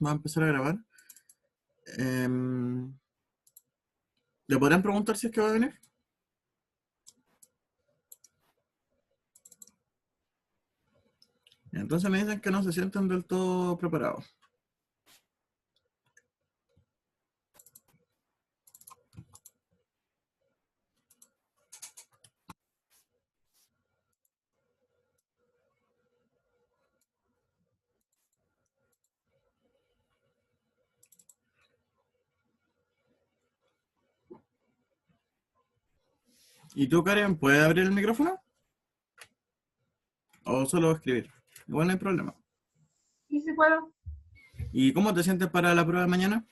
Va a empezar a grabar. Em, ¿Le podrán preguntar si es que va a venir? Entonces me dicen que no se sienten del todo preparados. ¿Y tú, Karen, puedes abrir el micrófono? ¿O solo escribir? Igual no hay problema. Sí, sí puedo. ¿Y cómo te sientes para la prueba de mañana?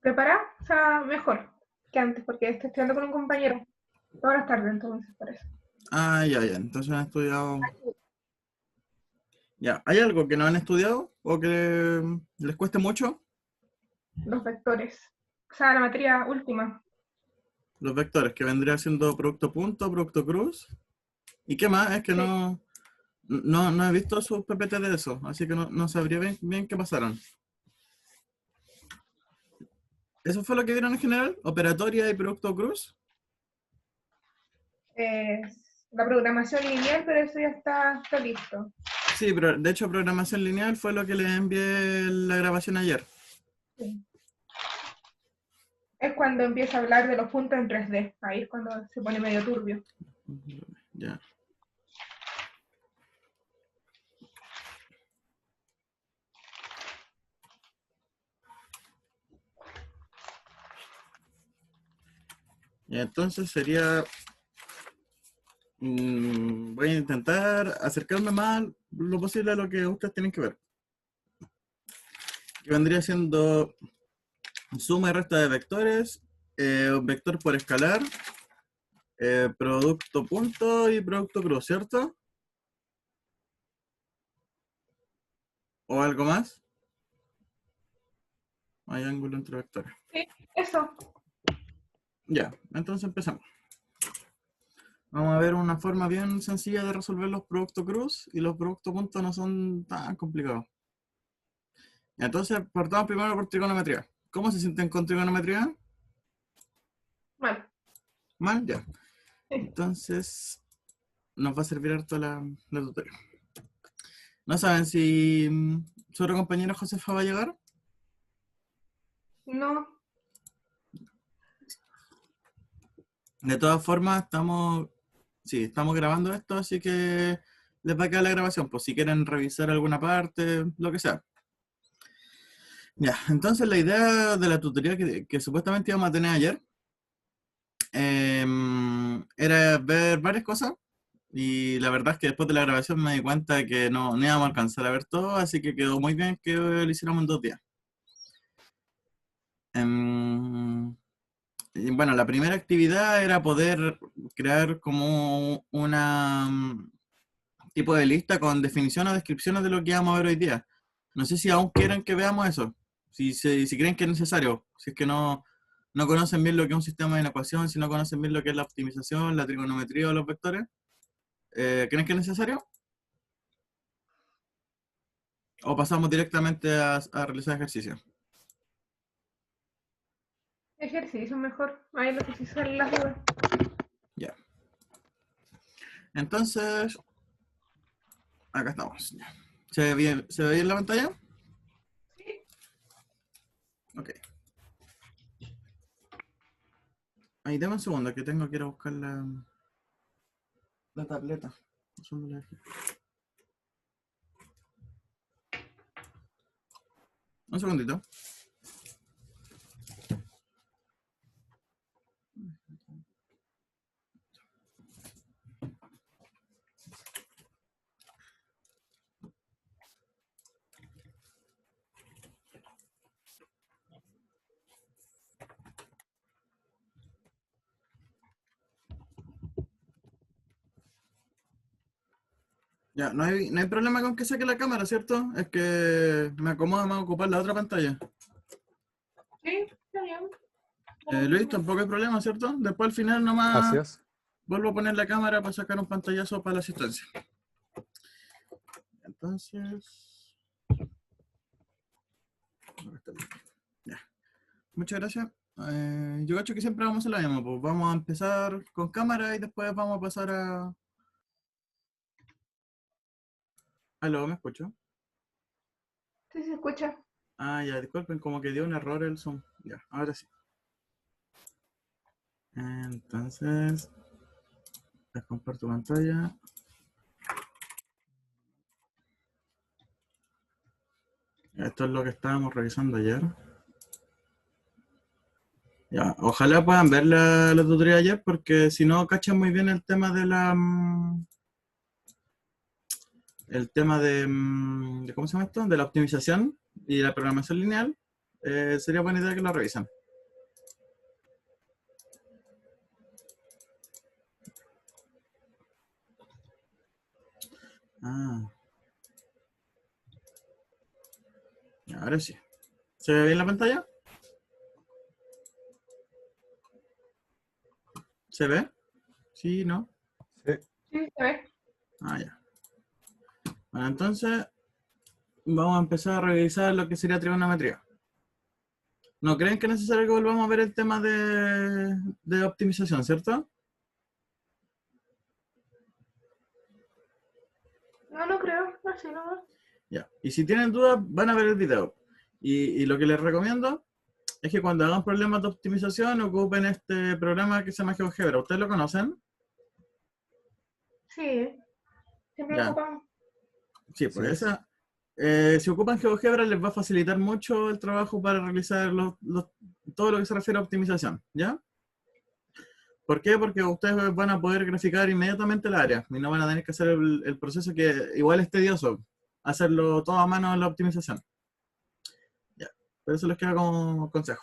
¿Preparar? O sea, mejor que antes, porque estoy estudiando con un compañero todas las tardes, entonces, por eso. Ah, ya, ya. Entonces han estudiado. Ya. ¿Hay algo que no han estudiado o que les cueste mucho? Los vectores. O sea, la materia última. Los vectores, que vendría siendo producto punto, producto cruz. ¿Y qué más? Es que Sí. no he visto sus PPT de eso, así que no sabría bien qué pasaron. ¿Eso fue lo que vieron en general? ¿Operatoria y producto cruz? La programación lineal, pero eso ya está listo. Sí, pero de hecho programación lineal fue lo que les envié la grabación ayer. Sí. Es cuando empieza a hablar de los puntos en 3D. Ahí es cuando se pone medio turbio. Ya. Y entonces sería... voy a intentar acercarme más lo posible a lo que ustedes tienen que ver. Que vendría siendo suma y resta de vectores, un vector por escalar, producto punto y producto cruz, ¿cierto? ¿O algo más? Hay ángulo entre vectores. Sí, eso. Ya, entonces empezamos. Vamos a ver una forma bien sencilla de resolver los productos cruz y los productos puntos no son tan complicados. Entonces, partamos primero por trigonometría. ¿Cómo se sienten con trigonometría? Mal. Mal, ya. Entonces, nos va a servir harto la tutoría. ¿No saben si su otro compañero Josefa va a llegar? No. De todas formas, estamos grabando esto, así que les va a quedar la grabación, pues si quieren revisar alguna parte, lo que sea. Ya, entonces la idea de la tutoría que supuestamente íbamos a tener ayer era ver varias cosas y la verdad es que después de la grabación me di cuenta de que no íbamos a alcanzar a ver todo, así que quedó muy bien que lo hiciéramos en 2 días. Em, y bueno, la primera actividad era poder crear como una tipo de lista con definición o descripciones de lo que íbamos a ver hoy día. No sé si aún quieren que veamos eso, si creen que es necesario, si es que no conocen bien lo que es un sistema de ecuación, si no conocen bien lo que es la optimización, la trigonometría o los vectores. ¿Creen que es necesario? ¿O pasamos directamente a realizar ejercicio? Ejercicio mejor. Ahí lo que sí salen las dudas. Ya. Entonces, acá estamos. ¿Se ve bien la pantalla? Sí. Ok. Ahí, dame un segundo que tengo que ir a buscar la tableta. Un segundito. Ya, no hay problema con que saque la cámara, ¿cierto? Es que me acomoda más ocupar la otra pantalla. Sí, está bien. Luis, tampoco hay problema, ¿cierto? Después al final Así nomás es. vuelvo a poner la cámara para sacar un pantallazo para la asistencia. Entonces, Ya. Muchas gracias. Yo cacho que siempre vamos a hacer lo mismo, pues vamos a empezar con cámara y después vamos a pasar a... Aló, ¿me escucho? Sí, se escucha. Ah, ya, disculpen, como que dio un error el Zoom. Ya, ahora sí. Entonces, les comparto pantalla. Esto es lo que estábamos revisando ayer. Ya, ojalá puedan ver la tutoría ayer, porque si no cachan muy bien el tema de la... el tema de ¿cómo se llama esto? De la optimización y la programación lineal, sería buena idea que lo revisen. Ah, ya, ahora sí. ¿Se ve bien la pantalla? ¿Se ve? Sí, ¿no? Sí. Sí, se ve. Ah, ya. Bueno, entonces vamos a empezar a revisar lo que sería trigonometría. ¿No creen que es necesario que volvamos a ver el tema de optimización, cierto? No, no creo. Así no. Ya. Y si tienen dudas, van a ver el video. Y lo que les recomiendo es que cuando hagan problemas de optimización ocupen este programa que se llama GeoGebra. ¿Ustedes lo conocen? Sí, siempre Ya. ocupamos. Sí, Sí pues es. esa. Si ocupan GeoGebra les va a facilitar mucho el trabajo para realizar todo lo que se refiere a optimización, ¿ya? ¿Por qué? Porque ustedes van a poder graficar inmediatamente el área y no van a tener que hacer el proceso que igual es tedioso, hacerlo todo a mano en la optimización. Ya, por eso les queda como consejo.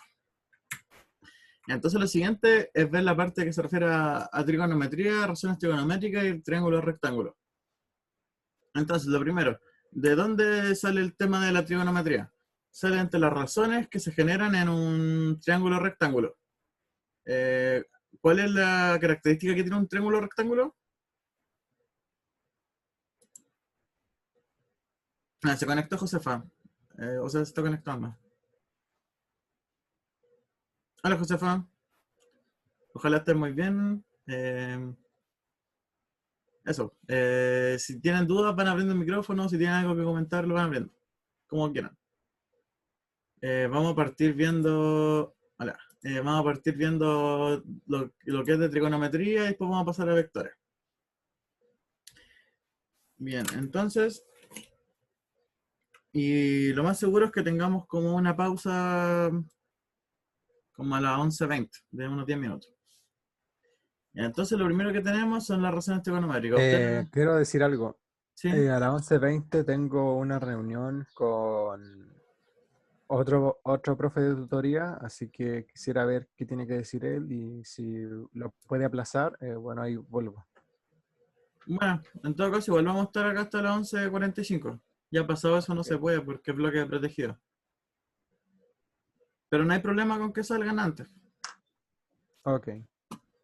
Ya, entonces lo siguiente es ver la parte que se refiere a trigonometría, razones trigonométricas y triángulos rectángulos. Entonces, lo primero, ¿de dónde sale el tema de la trigonometría? Sale entre las razones que se generan en un triángulo rectángulo. Eh, ¿Cuál es la característica que tiene un triángulo rectángulo? Ah, se conectó Josefa. O sea, se está conectando. Hola, Josefa. Ojalá estés muy bien. Eso. Si tienen dudas, van abriendo el micrófono. Si tienen algo que comentar, lo van abriendo. Como quieran. Vamos a partir viendo. Hola. Vamos a partir viendo lo que es de trigonometría y después vamos a pasar a vectores. Bien, entonces. Y lo más seguro es que tengamos como una pausa como a las 11:20, de unos 10 minutos. Ya, entonces lo primero que tenemos son las razones trigonométricas. ¿Ustedes? Quiero decir algo. Sí. A las 11:20 tengo una reunión con otro profe de tutoría, así que quisiera ver qué tiene que decir él y si lo puede aplazar, bueno, ahí vuelvo. Bueno, en todo caso, igual vamos a estar acá hasta las 11:45. Ya pasado eso no Ok. se puede porque es bloque protegido. Pero no hay problema con que salgan antes. Ok.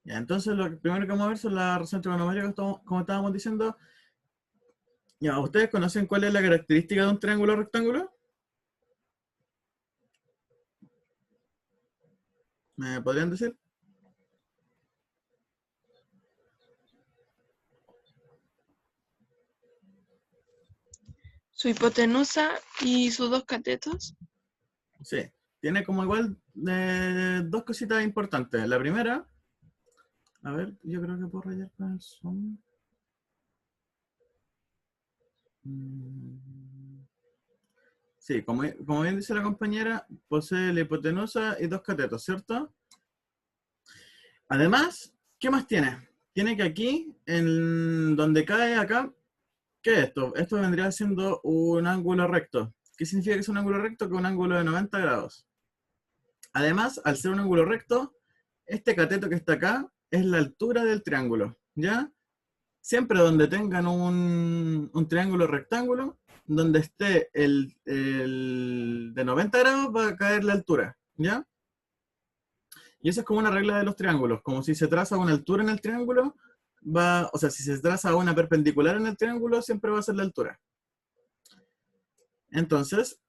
Ya, entonces lo primero que vamos a ver son las razones trigonométricas, como estábamos diciendo. Ya, ¿ustedes conocen cuál es la característica de un triángulo rectángulo? ¿Me podrían decir? Su hipotenusa y sus dos catetos. Sí. Tiene como igual dos cositas importantes. La primera, a ver, yo creo que puedo rayar con el zoom. Sí, como bien dice la compañera, posee la hipotenusa y dos catetos, ¿cierto? Además, ¿qué más tiene? Tiene que aquí, en donde cae acá, ¿qué es esto? Esto vendría siendo un ángulo recto. ¿Qué significa que es un ángulo recto? Que es un ángulo de 90 grados. Además, al ser un ángulo recto, este cateto que está acá es la altura del triángulo, ¿ya? Siempre donde tengan un triángulo rectángulo, donde esté el de 90 grados va a caer la altura, ¿ya? Y eso es como una regla de los triángulos, como si se traza una altura en el triángulo, o sea, si se traza una perpendicular en el triángulo, siempre va a ser la altura. Entonces,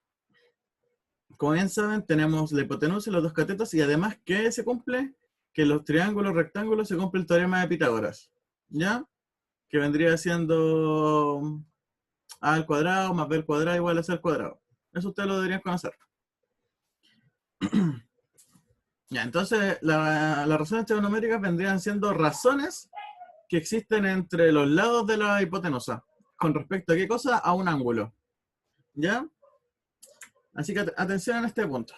como bien saben, tenemos la hipotenusa y los dos catetos, y además, ¿qué se cumple? Que los triángulos rectángulos se cumple el teorema de Pitágoras, ¿ya? Que vendría siendo a al cuadrado más b al cuadrado igual a c al cuadrado. Eso ustedes lo deberían conocer. Ya, entonces las razones trigonométricas vendrían siendo razones que existen entre los lados de la hipotenusa. ¿Con respecto a qué cosa? A un ángulo. ¿Ya? Así que atención en este punto.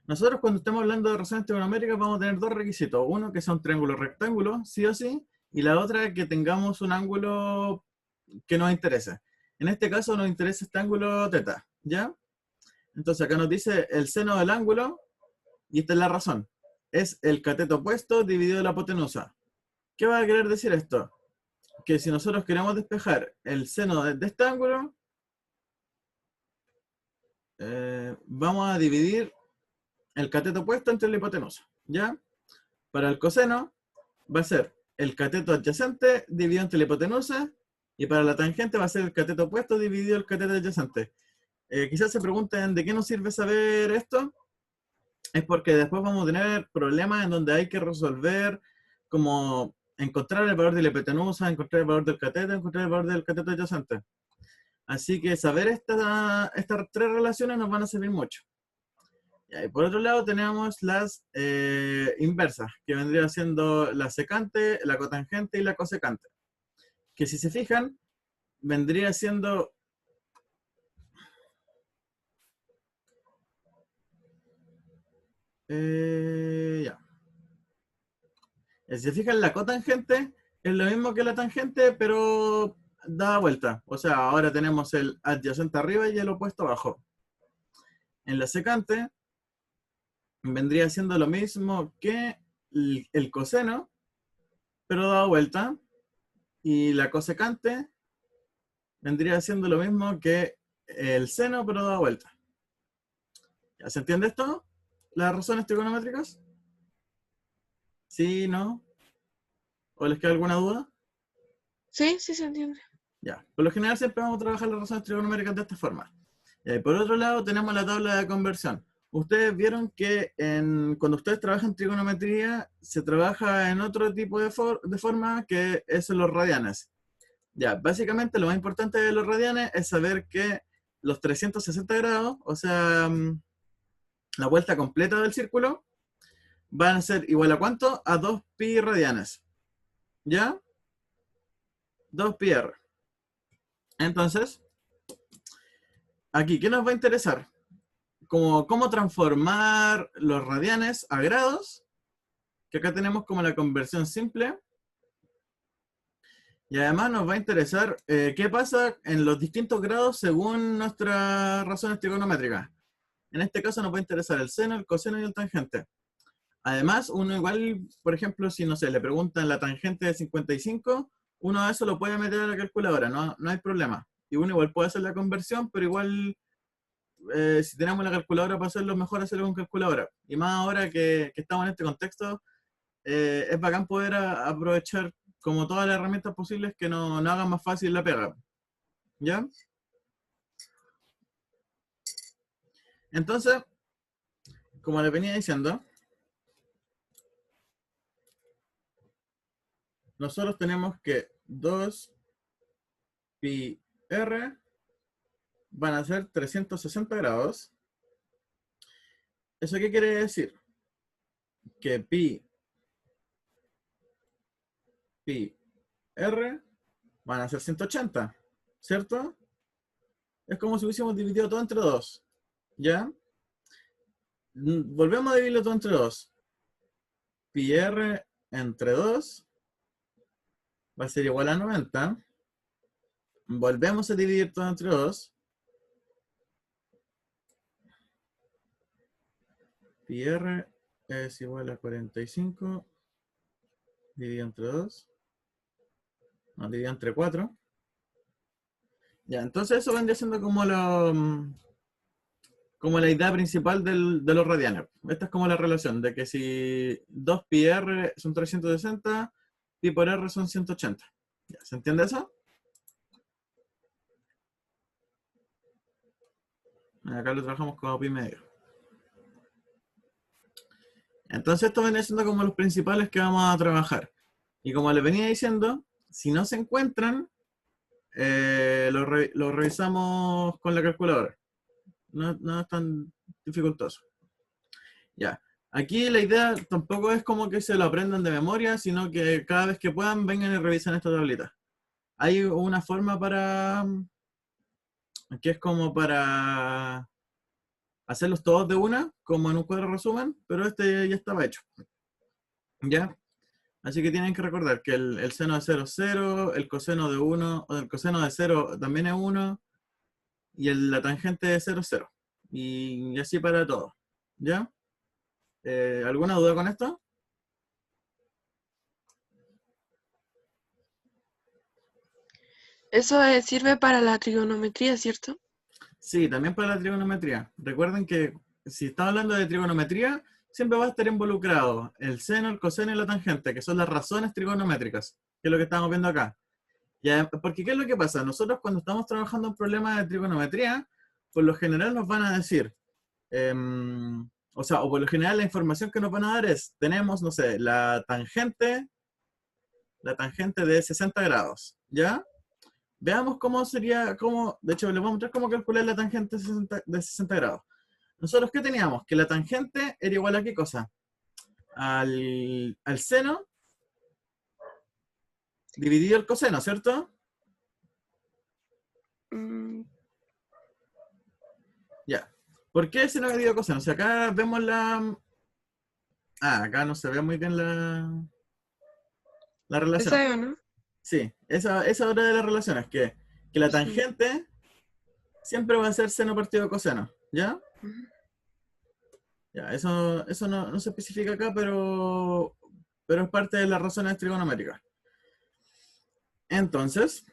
Nosotros cuando estemos hablando de razones trigonométricas vamos a tener dos requisitos. Uno, que sea un triángulo rectángulo, sí o sí, y la otra, que tengamos un ángulo que nos interese. En este caso nos interesa este ángulo teta, ¿ya? Entonces acá nos dice el seno del ángulo, y esta es la razón. Es el cateto opuesto dividido la hipotenusa. ¿Qué va a querer decir esto? Que si nosotros queremos despejar el seno de este ángulo, vamos a dividir el cateto opuesto entre la hipotenusa, ¿ya? Para el coseno va a ser el cateto adyacente dividido entre la hipotenusa, y para la tangente va a ser el cateto opuesto dividido el cateto adyacente. Quizás se pregunten de qué nos sirve saber esto. Es porque después vamos a tener problemas en donde hay que resolver como encontrar el valor de la hipotenusa, encontrar el valor del cateto, encontrar el valor del cateto adyacente. Así que saber estas tres relaciones nos van a servir mucho. Y por otro lado tenemos las inversas, que vendría siendo la secante, la cotangente y la cosecante. Que si se fijan, vendría siendo... ya. Si se fijan, la cotangente es lo mismo que la tangente, pero da vuelta. O sea, ahora tenemos el adyacente arriba y el opuesto abajo. En la secante vendría siendo lo mismo que el coseno, pero da vuelta. Y la cosecante vendría siendo lo mismo que el seno, pero da vuelta. ¿Ya se entiende esto? ¿Las razones trigonométricas? ¿Sí? ¿No? ¿O les queda alguna duda? Sí, sí se entiende. Ya. Por lo general siempre vamos a trabajar las razones trigonométricas de esta forma. Y por otro lado tenemos la tabla de conversión. Ustedes vieron que cuando ustedes trabajan trigonometría se trabaja en otro tipo de forma, que es en los radianes. Ya, básicamente lo más importante de los radianes es saber que los 360 grados, o sea, la vuelta completa del círculo, van a ser igual a ¿cuánto? A 2pi radianes. ¿Ya? 2pi r. Entonces, aquí, ¿qué nos va a interesar? Cómo transformar los radianes a grados, que acá tenemos como la conversión simple. Y además nos va a interesar qué pasa en los distintos grados según nuestras razones trigonométricas. En este caso nos va a interesar el seno, el coseno y el tangente. Además, uno igual, por ejemplo, si no sé, le preguntan la tangente de 55, uno a eso lo puede meter a la calculadora, no hay problema. Y uno igual puede hacer la conversión, pero igual si tenemos la calculadora para hacerlo, mejor hacerlo con calculadora. Y más ahora que estamos en este contexto, es bacán poder aprovechar como todas las herramientas posibles que nos hagan más fácil la pega. ¿Ya? Entonces, como les venía diciendo, nosotros tenemos que 2pi r van a ser 360 grados. ¿Eso qué quiere decir? Que pi r van a ser 180, ¿cierto? Es como si hubiésemos dividido todo entre 2, ¿ya? Volvemos a dividirlo todo entre 2. Pi r entre 2 va a ser igual a 90. Volvemos a dividir todo entre 2. Pi r es igual a 45 dividido entre 2. No, dividido entre 4. Ya, entonces eso vendría siendo como la idea principal de los radianes. Esta es como la relación de que si 2pi r son 360, pi por r son 180. ¿Ya, se entiende eso? Acá lo trabajamos como pi medio. Entonces estos vienen siendo como los principales que vamos a trabajar. Y como les venía diciendo, si no se encuentran, lo revisamos con la calculadora. No es tan dificultoso. Ya. Aquí la idea tampoco es como que se lo aprendan de memoria, sino que cada vez que puedan vengan y revisen esta tablita. Hay una forma que es como para hacerlos todos de una, como en un cuadro resumen, pero este ya estaba hecho. ¿Ya? Así que tienen que recordar que el seno de 0 es 0, el coseno de 1, o el coseno de 0 también es 1, y la tangente de 0 es 0. Y así para todo. ¿Ya? ¿Alguna duda con esto? Eso sirve para la trigonometría, ¿cierto? Sí, también para la trigonometría. Recuerden que si estamos hablando de trigonometría, siempre va a estar involucrado el seno, el coseno y la tangente, que son las razones trigonométricas, que es lo que estamos viendo acá. Ya, porque ¿qué es lo que pasa? Nosotros cuando estamos trabajando un problema de trigonometría, por lo general nos van a decir, o por lo general la información que nos van a dar es, tenemos, no sé, la tangente de 60 grados, ¿ya? Veamos cómo sería, de hecho les voy a mostrar cómo calcular la tangente de 60 grados. Nosotros, ¿qué teníamos? Que la tangente era igual a ¿qué cosa? Al seno dividido el coseno, ¿cierto? Mm, Ya. ¿Por qué seno dividido coseno? O sea, acá vemos acá no se ve muy bien la relación. esa es, ¿no? Sí, esa hora de las relaciones, que la Sí. tangente siempre va a ser seno partido coseno, ¿ya? Ujú. Ya, eso no se especifica acá, pero es parte de las razones trigonométricas. Entonces,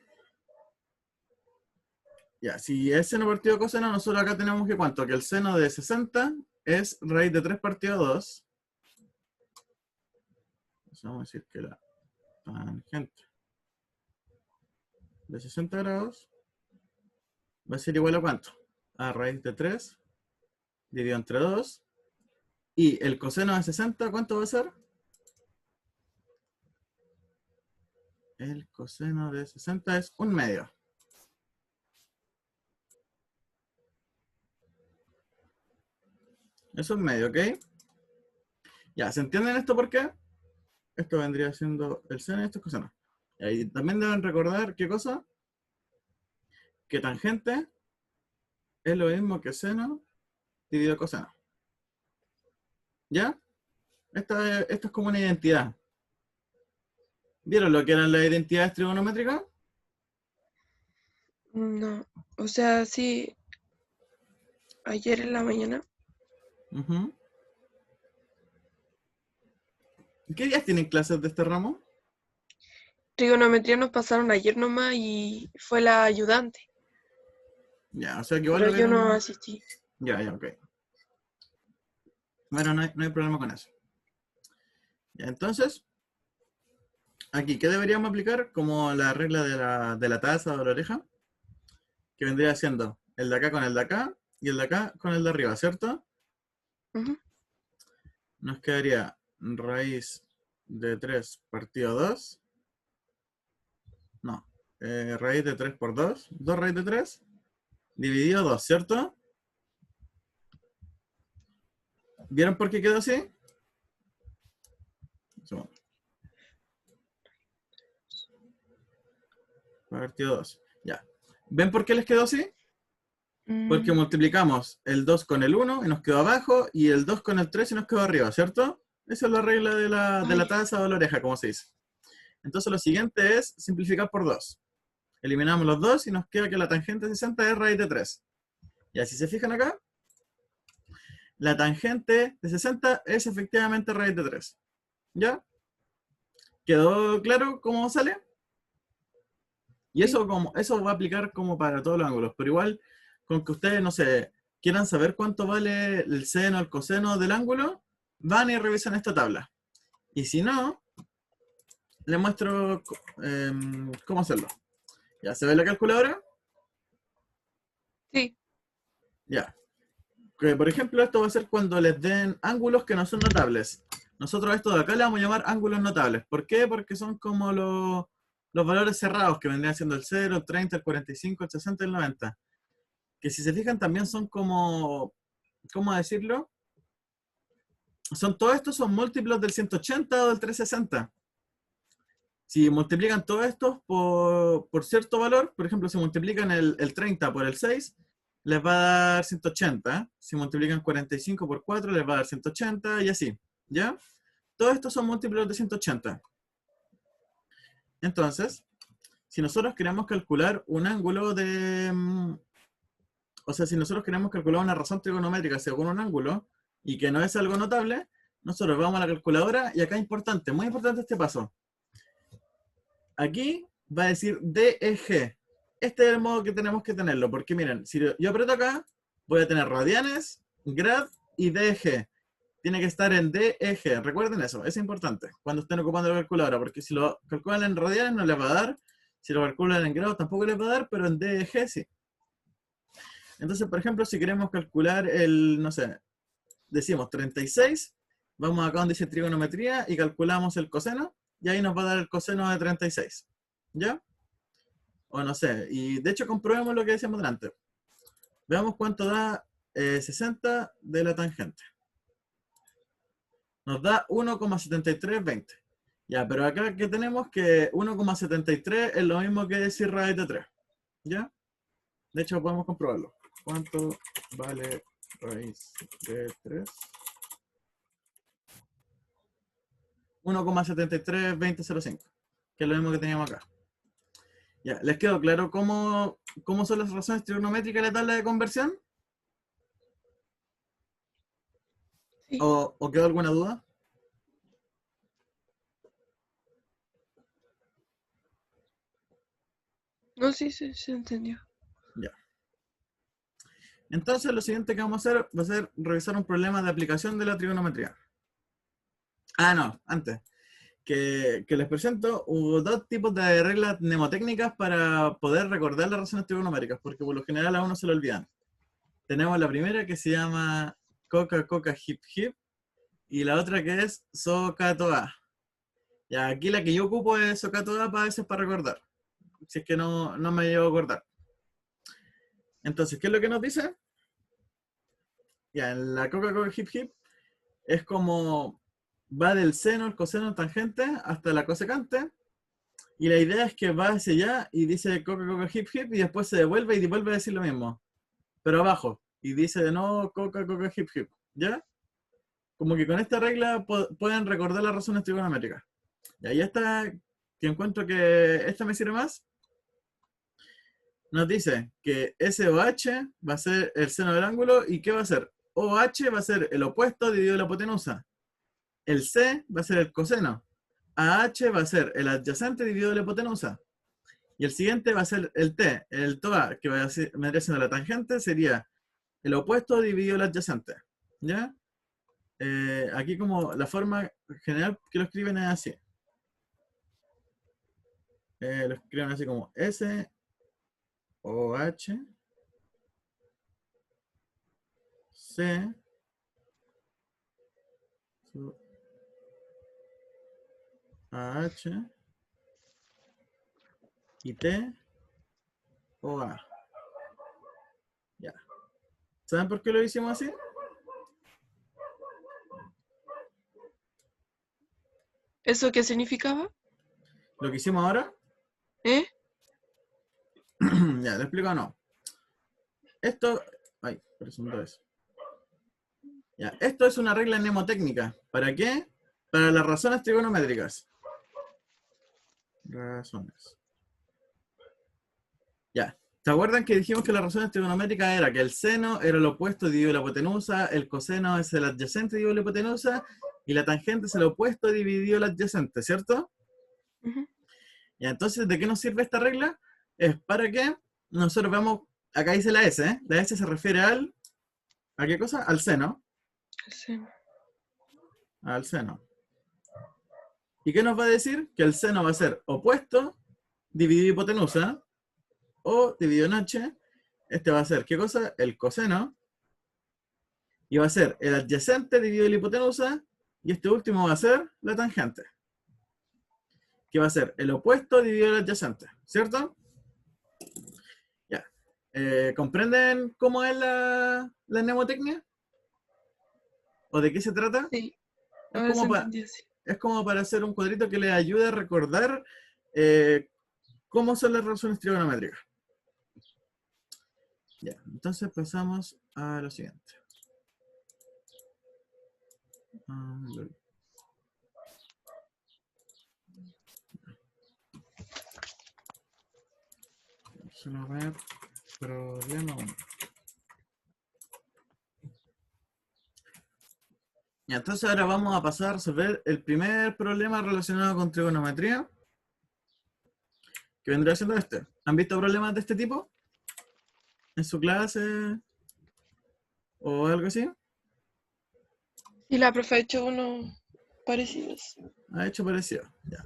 ya, si es seno partido coseno, nosotros acá tenemos que ¿cuánto? Que el seno de 60 es raíz de 3 partido 2. Entonces vamos a decir que la tangente de 60 grados va a ser igual a ¿cuánto? A raíz de 3 dividido entre 2. Y el coseno de 60, ¿cuánto va a ser? El coseno de 60 es 1/2. Es 1/2, ¿ok? Ya, ¿se entienden esto por qué? Esto vendría siendo el seno y esto es coseno. Y ahí también deben recordar, ¿qué cosa? Que tangente es lo mismo que seno dividido coseno. ¿Ya? Esto es como una identidad. ¿Vieron lo que eran las identidades trigonométricas? No, o sea, sí, ayer en la mañana. Ujú. ¿Qué días tienen clases de este ramo? Trigonometría nos pasaron ayer nomás y fue la ayudante, Ya, o sea que igual pero lo yo no vieron. asistí. Ya, ok. Bueno, no hay problema con eso. Ya, entonces, aquí, ¿qué deberíamos aplicar? Como la regla de la taza o de la oreja, que vendría siendo el de acá con el de acá y el de acá con el de arriba, ¿cierto? Ujú. Nos quedaría raíz de 3 partido 2. No, raíz de 3 por 2. 2 raíz de 3 dividido 2, ¿cierto? ¿Vieron por qué quedó así? Un segundo. Partido 2. Ya. ¿Ven por qué les quedó así? Porque Mm, multiplicamos el 2 con el 1 y nos quedó abajo, y el 2 con el 3 y nos quedó arriba, ¿cierto? Esa es la regla de la ay, taza o la oreja, como se dice. Entonces lo siguiente es simplificar por 2. Eliminamos los 2 y nos queda que la tangente de 60 es raíz de 3. Y así se fijan acá, la tangente de 60 es efectivamente raíz de 3. ¿Ya? ¿Quedó claro cómo sale? Y sí. eso va a aplicar como para todos los ángulos, pero igual con que ustedes, no sé, quieran saber cuánto vale el seno, el coseno del ángulo, van y revisan esta tabla. Y si no, les muestro cómo hacerlo. ¿Ya se ve la calculadora? Sí, Ya. Que, por ejemplo, esto va a ser cuando les den ángulos que no son notables. Nosotros a esto de acá le vamos a llamar ángulos notables. ¿Por qué? Porque son como los valores cerrados que vendrían siendo el 0, el 30, el 45, el 60 y el 90. Que si se fijan también son como, ¿cómo decirlo? Son todos estos son múltiplos del 180 o del 360. Si multiplican todos estos por cierto valor, por ejemplo, si multiplican el 30 por el 6, les va a dar 180. Si multiplican 45 por 4, les va a dar 180 y así. ¿Ya? Todos estos son múltiplos de 180. Entonces, si nosotros queremos calcular un ángulo de... O sea, si nosotros queremos calcular una razón trigonométrica según un ángulo y que no es algo notable, nosotros vamos a la calculadora y acá es importante, muy importante este paso. Aquí va a decir DEG. Este es el modo que tenemos que tenerlo, porque miren, si yo aprieto acá, voy a tener radianes, grad y DEG. Tiene que estar en DEG. Recuerden eso, es importante cuando estén ocupando la calculadora, porque si lo calculan en radianes no les va a dar, si lo calculan en grados tampoco les va a dar, pero en DEG sí. Entonces, por ejemplo, si queremos calcular el, no sé, decimos 36, vamos acá donde dice trigonometría y calculamos el coseno, y ahí nos va a dar el coseno de 36. ¿Ya? O no sé, y de hecho comprobemos lo que decíamos delante. Veamos cuánto da 60 de la tangente. Nos da 1,7320. Ya, pero acá que tenemos que 1,73 es lo mismo que decir raíz de 3. ¿Ya? De hecho, podemos comprobarlo. ¿Cuánto vale raíz de 3? 1,732005, que es lo mismo que teníamos acá. Ya, ¿les quedó claro cómo son las razones trigonométricas de la tabla de conversión? Sí. ¿O quedó alguna duda? No, sí, se entendió. Ya. Entonces, lo siguiente que vamos a hacer va a ser revisar un problema de aplicación de la trigonometría. Ah, no, antes. Que les presento, hubo dos tipos de reglas mnemotécnicas para poder recordar las razones trigonométricas, porque por lo general a uno se lo olvidan. Tenemos la primera que se llama Coca Coca Hip Hip y la otra que es Socatoa. Ya, aquí la que yo ocupo es Socatoa para veces para recordar, si es que no me llevo a acordar. Entonces, ¿qué es lo que nos dice? Ya, en la Coca Coca Hip Hip es como va del seno, el coseno, el tangente hasta la cosecante. Y la idea es que va hacia allá y dice Coca Coca Hip Hip y después se devuelve y vuelve a decir lo mismo. Pero abajo. Y dice de nuevo Coca Coca Hip Hip. ¿Ya? Como que con esta regla pueden recordar las razones trigonométricas. Y ahí está, que encuentro que esta me sirve más. Nos dice que SOH va a ser el seno del ángulo y ¿qué va a ser? OH va a ser el opuesto dividido la hipotenusa. El C va a ser el coseno. AH va a ser el adyacente dividido la hipotenusa. Y el siguiente va a ser el T. El TOA, que vendría siendo la tangente, sería el opuesto dividido el adyacente. ¿Ya? Aquí como la forma general que lo escriben es así. Lo escriben así como S, OH, C, AH y T, OA. Ya. ¿Saben por qué lo hicimos así? ¿Eso qué significaba? Lo que hicimos ahora, ¿Eh? ya, ¿le explico o no? Esto, ay, por eso no es. Ya, esto es una regla mnemotécnica. ¿Para qué? Para las razones trigonométricas. Razones. Ya. ¿Se acuerdan que dijimos que las razones trigonométricas era que el seno era el opuesto dividido la hipotenusa, el coseno es el adyacente dividido la hipotenusa y la tangente es el opuesto dividido el adyacente, ¿cierto? Ujú. Y entonces, ¿de qué nos sirve esta regla? Es para que nosotros veamos, acá dice la S, ¿eh? La S se refiere ¿a qué cosa? Al seno. Sí. Al seno. ¿Y qué nos va a decir? Que el seno va a ser opuesto dividido hipotenusa o dividido en h. Este va a ser, ¿qué cosa? El coseno Y va a ser el adyacente dividido la hipotenusa, y este último va a ser la tangente, que va a ser el opuesto dividido el adyacente, ¿cierto? Ya. ¿Comprenden cómo es la mnemotecnia? ¿O de qué se trata? Sí, Es ahora se como, entendió, sí. es como para hacer un cuadrito que les ayude a recordar cómo son las relaciones trigonométricas. Ya, entonces pasamos a lo siguiente. Solo ver problema 1. Ya, entonces ahora vamos a pasar a resolver el primer problema relacionado con trigonometría, que vendría siendo este. ¿Han visto problemas de este tipo en su clase o algo así? Y la profe ha hecho unos parecidos. Ha hecho parecido. Ya.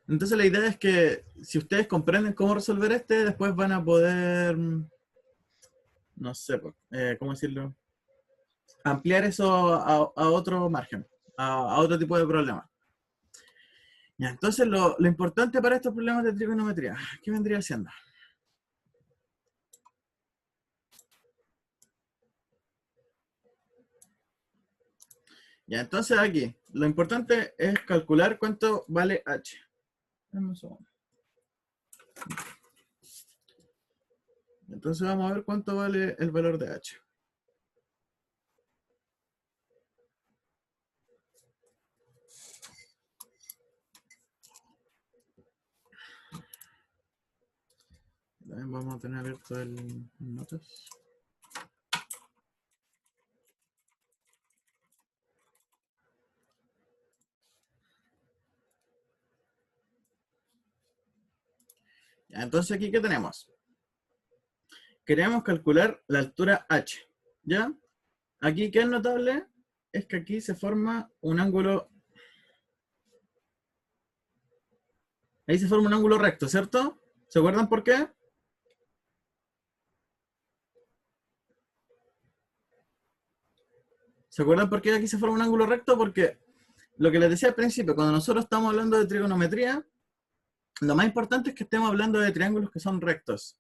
Entonces la idea es que si ustedes comprenden cómo resolver este, después van a poder, no sé, ¿cómo decirlo? Ampliar eso a otro margen, a otro tipo de problema. Ya, entonces lo importante para estos problemas de trigonometría, ¿qué vendría siendo? Ya, entonces aquí, lo importante es calcular cuánto vale h. Dame un segundo. Entonces vamos a ver cuánto vale el valor de h. También vamos a tener abierto el notas. Ya, entonces aquí, ¿qué tenemos? Queremos calcular la altura h, ¿ya? Aquí, ¿qué es notable? Es que aquí se forma un ángulo. Ahí se forma un ángulo recto, ¿cierto? ¿Se acuerdan por qué? ¿Se acuerdan por qué aquí se forma un ángulo recto? Porque lo que les decía al principio, cuando nosotros estamos hablando de trigonometría, lo más importante es que estemos hablando de triángulos que son rectos.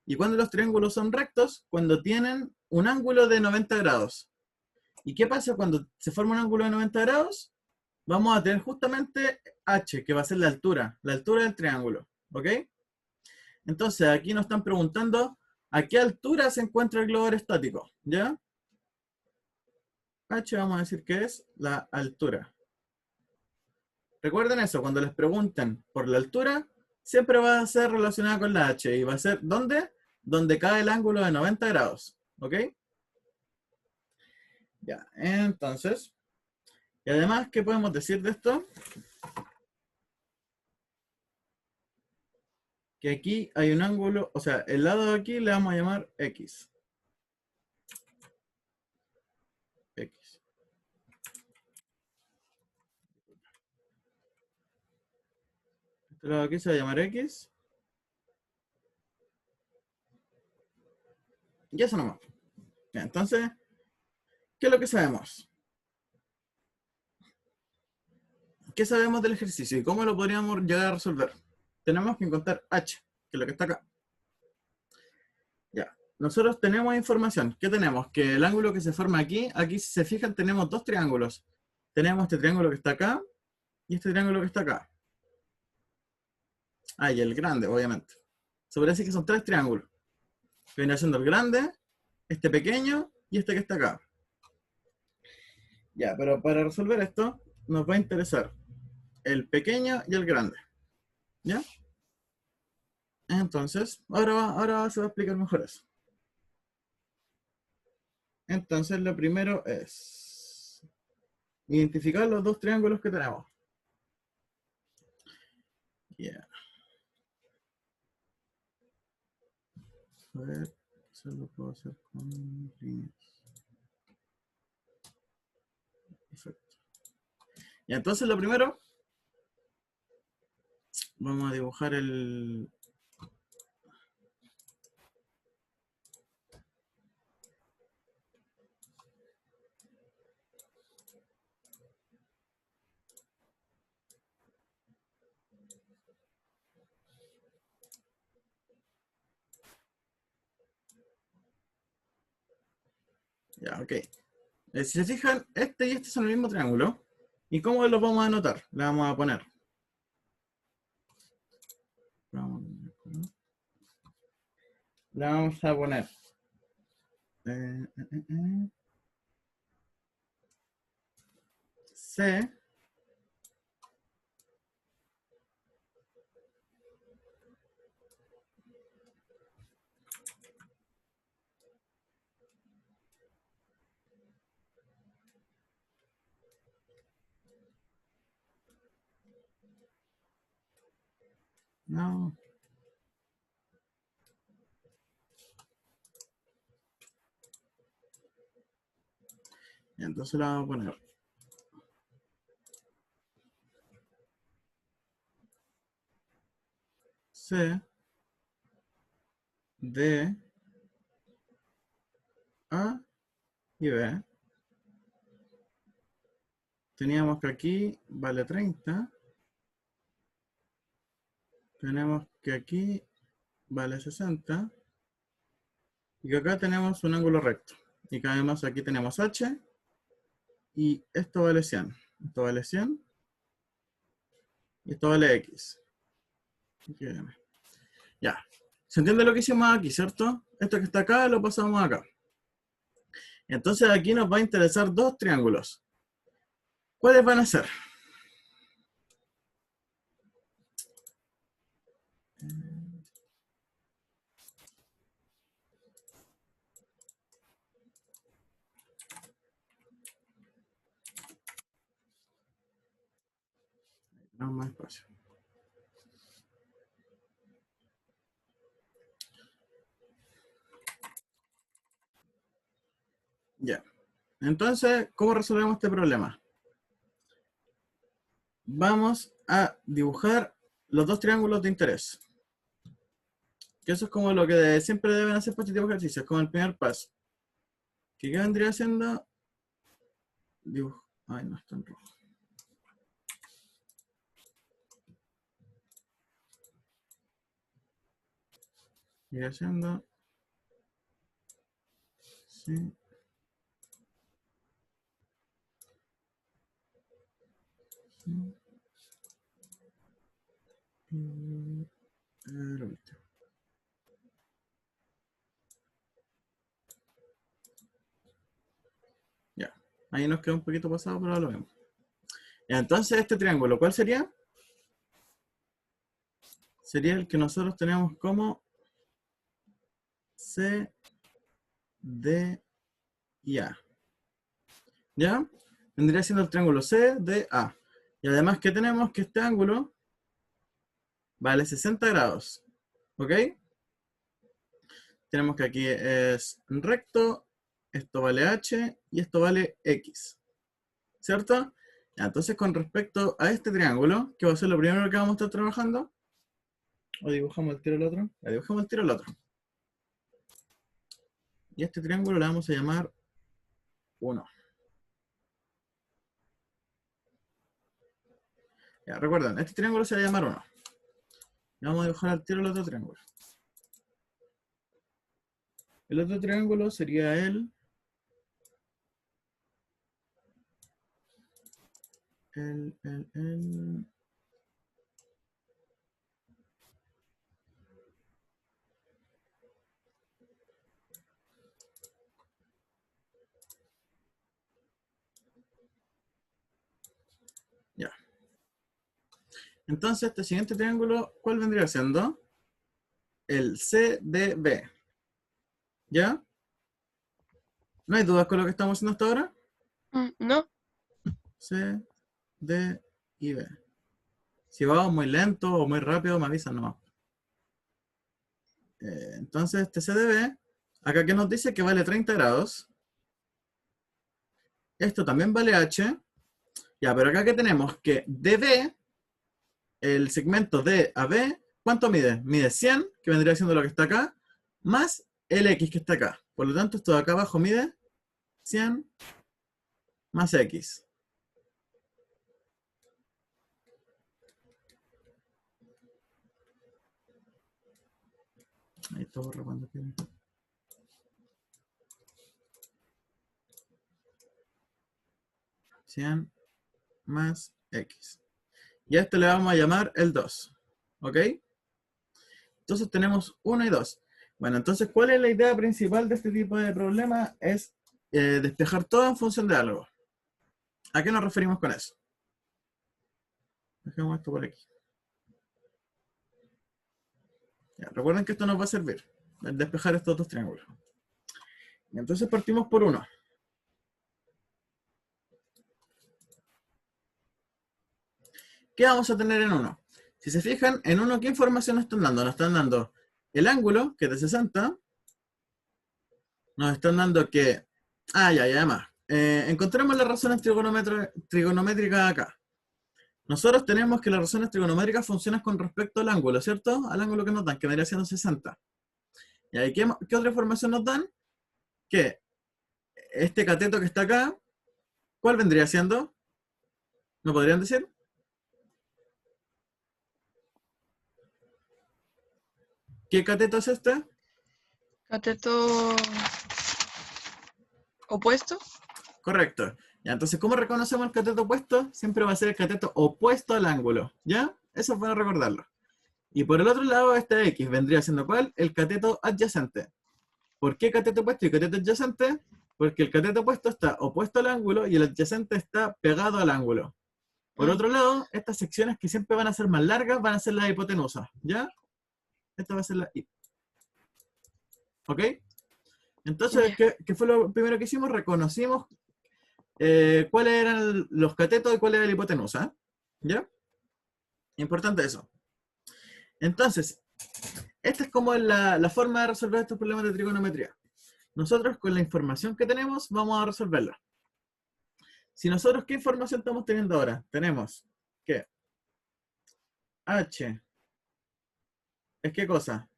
¿Y cuando los triángulos son rectos? Cuando tienen un ángulo de 90 grados. ¿Y qué pasa cuando se forma un ángulo de 90 grados? Vamos a tener justamente h, que va a ser la altura del triángulo. ¿Ok? Entonces, aquí nos están preguntando a qué altura se encuentra el globo aerostático. ¿Ya? H vamos a decir que es la altura. Recuerden eso, cuando les pregunten por la altura, siempre va a ser relacionada con la h. ¿Y va a ser dónde? Donde cae el ángulo de 90 grados. ¿Ok? Ya, entonces. Y además, ¿qué podemos decir de esto? Que aquí hay un ángulo, o sea, el lado de aquí le vamos a llamar X. X. Este lado de aquí se va a llamar X. Y eso nomás. Ya, entonces, ¿qué es lo que sabemos? ¿Qué sabemos del ejercicio y cómo lo podríamos llegar a resolver? Tenemos que encontrar h, que es lo que está acá. Ya. Nosotros tenemos información. ¿Qué tenemos? Que el ángulo que se forma aquí si se fijan tenemos dos triángulos. Tenemos este triángulo que está acá y este triángulo que está acá. Ah, y el grande, obviamente. Se podría decir que son tres triángulos. Que viene siendo el grande, este pequeño y este que está acá. Ya, pero para resolver esto nos va a interesar el pequeño y el grande. ¿Ya? Entonces, ahora se va a explicar mejor eso. Entonces, lo primero es identificar los dos triángulos que tenemos. Yeah. A ver, eso lo puedo hacer con líneas. Perfecto. Y entonces, lo primero, vamos a dibujar el... Ya, ok. Si se fijan, este y este son el mismo triángulo. ¿Y cómo los vamos a anotar? Le vamos a poner. Le vamos a poner. C. No. Y entonces le vamos a poner C, D, A y B. Teníamos que aquí vale 30. Tenemos que aquí vale 60. Y que acá tenemos un ángulo recto. Y que además aquí tenemos H. Y esto vale 100. Esto vale 100. Y esto vale X. Ya. ¿Se entiende lo que hicimos aquí, cierto? Esto que está acá lo pasamos acá. Entonces aquí nos va a interesar dos triángulos. ¿Cuáles van a ser? No, más espacio. Ya. Entonces, ¿cómo resolvemos este problema? Vamos a dibujar los dos triángulos de interés. Que eso es como lo que siempre deben hacer para este tipo de ejercicios, como el primer paso. ¿Qué vendría haciendo? Dibujo. Ay, no está en rojo. Y haciendo. Sí. Sí. Y el último. Ya. Ahí nos queda un poquito pasado, pero lo vemos. Ya, entonces, este triángulo, ¿cuál sería? Sería el que nosotros tenemos como C, D y A. ¿Ya? Vendría siendo el triángulo C, D, A. Y además que tenemos que este ángulo vale 60 grados. ¿Ok? Tenemos que aquí es recto, esto vale H y esto vale X. ¿Cierto? Ya, entonces con respecto a este triángulo, que va a ser lo primero que vamos a estar trabajando, o dibujamos el tiro el otro, ya, dibujamos el tiro el otro. Y este triángulo le vamos a llamar 1. Ya, recuerden, este triángulo se va a llamar 1. Y vamos a dibujar al tiro el otro triángulo. El otro triángulo sería el ya. Entonces, este siguiente triángulo, ¿cuál vendría siendo? El CDB. ¿Ya? ¿No hay dudas con lo que estamos haciendo hasta ahora? No, C, D y B. Si vamos muy lento o muy rápido, me avisan nomás. Entonces, este CDB, acá que nos dice que vale 30 grados. Esto también vale H. Ya, pero acá que tenemos que DB, el segmento de AB, ¿cuánto mide? Mide 100, que vendría siendo lo que está acá, más el X que está acá. Por lo tanto, esto de acá abajo mide 100 más X. Ahí está borra cuando quiere. 100 más X. Y a este le vamos a llamar el 2. ¿Ok? Entonces tenemos 1 y 2. Bueno, entonces, ¿cuál es la idea principal de este tipo de problema? Es despejar todo en función de algo. ¿A qué nos referimos con eso? Dejemos esto por aquí. Ya, recuerden que esto nos va a servir, el despejar estos dos triángulos. Y entonces partimos por 1. ¿Qué vamos a tener en 1? Si se fijan, en 1, ¿qué información nos están dando? Nos están dando el ángulo, que es de 60. Nos están dando que... ya, además. Encontremos las razones trigonométricas acá. Nosotros tenemos que las razones trigonométricas funcionan con respecto al ángulo, ¿cierto? Al ángulo que nos dan, que vendría siendo 60. ¿Y ahí qué otra información nos dan? Que este cateto que está acá, ¿cuál vendría siendo? ¿Me podrían decir? ¿Qué cateto es este? Cateto opuesto. Correcto. Ya, entonces, ¿cómo reconocemos el cateto opuesto? Siempre va a ser el cateto opuesto al ángulo, ¿ya? Eso es bueno recordarlo. Y por el otro lado, este X vendría siendo ¿cuál? El cateto adyacente. ¿Por qué cateto opuesto y cateto adyacente? Porque el cateto opuesto está opuesto al ángulo y el adyacente está pegado al ángulo. Por otro lado, estas secciones que siempre van a ser más largas van a ser las hipotenusas, ¿ya? Esta va a ser la I. ¿Ok? Entonces, ¿qué fue lo primero que hicimos? Reconocimos cuáles eran los catetos y cuál era la hipotenusa. ¿Ya? Importante eso. Entonces, esta es como la forma de resolver estos problemas de trigonometría. Nosotros con la información que tenemos vamos a resolverla. Si nosotros, ¿qué información estamos teniendo ahora? Tenemos que H es ¿qué cosa?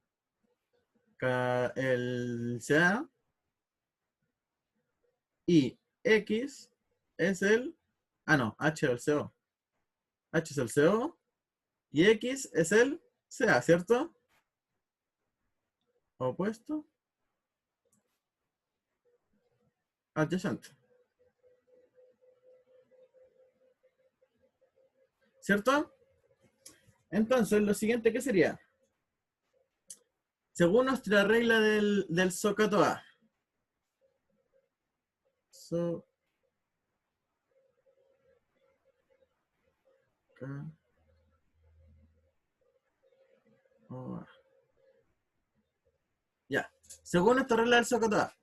El CA y X es el... no, H es el CO. H es el CO y X es el CA, ¿cierto? Opuesto. Adyacente. ¿Cierto? Entonces, lo siguiente, ¿qué sería? Según nuestra regla del SOHCAHTOA A. Ya. Según nuestra regla del SOHCAHTOA A.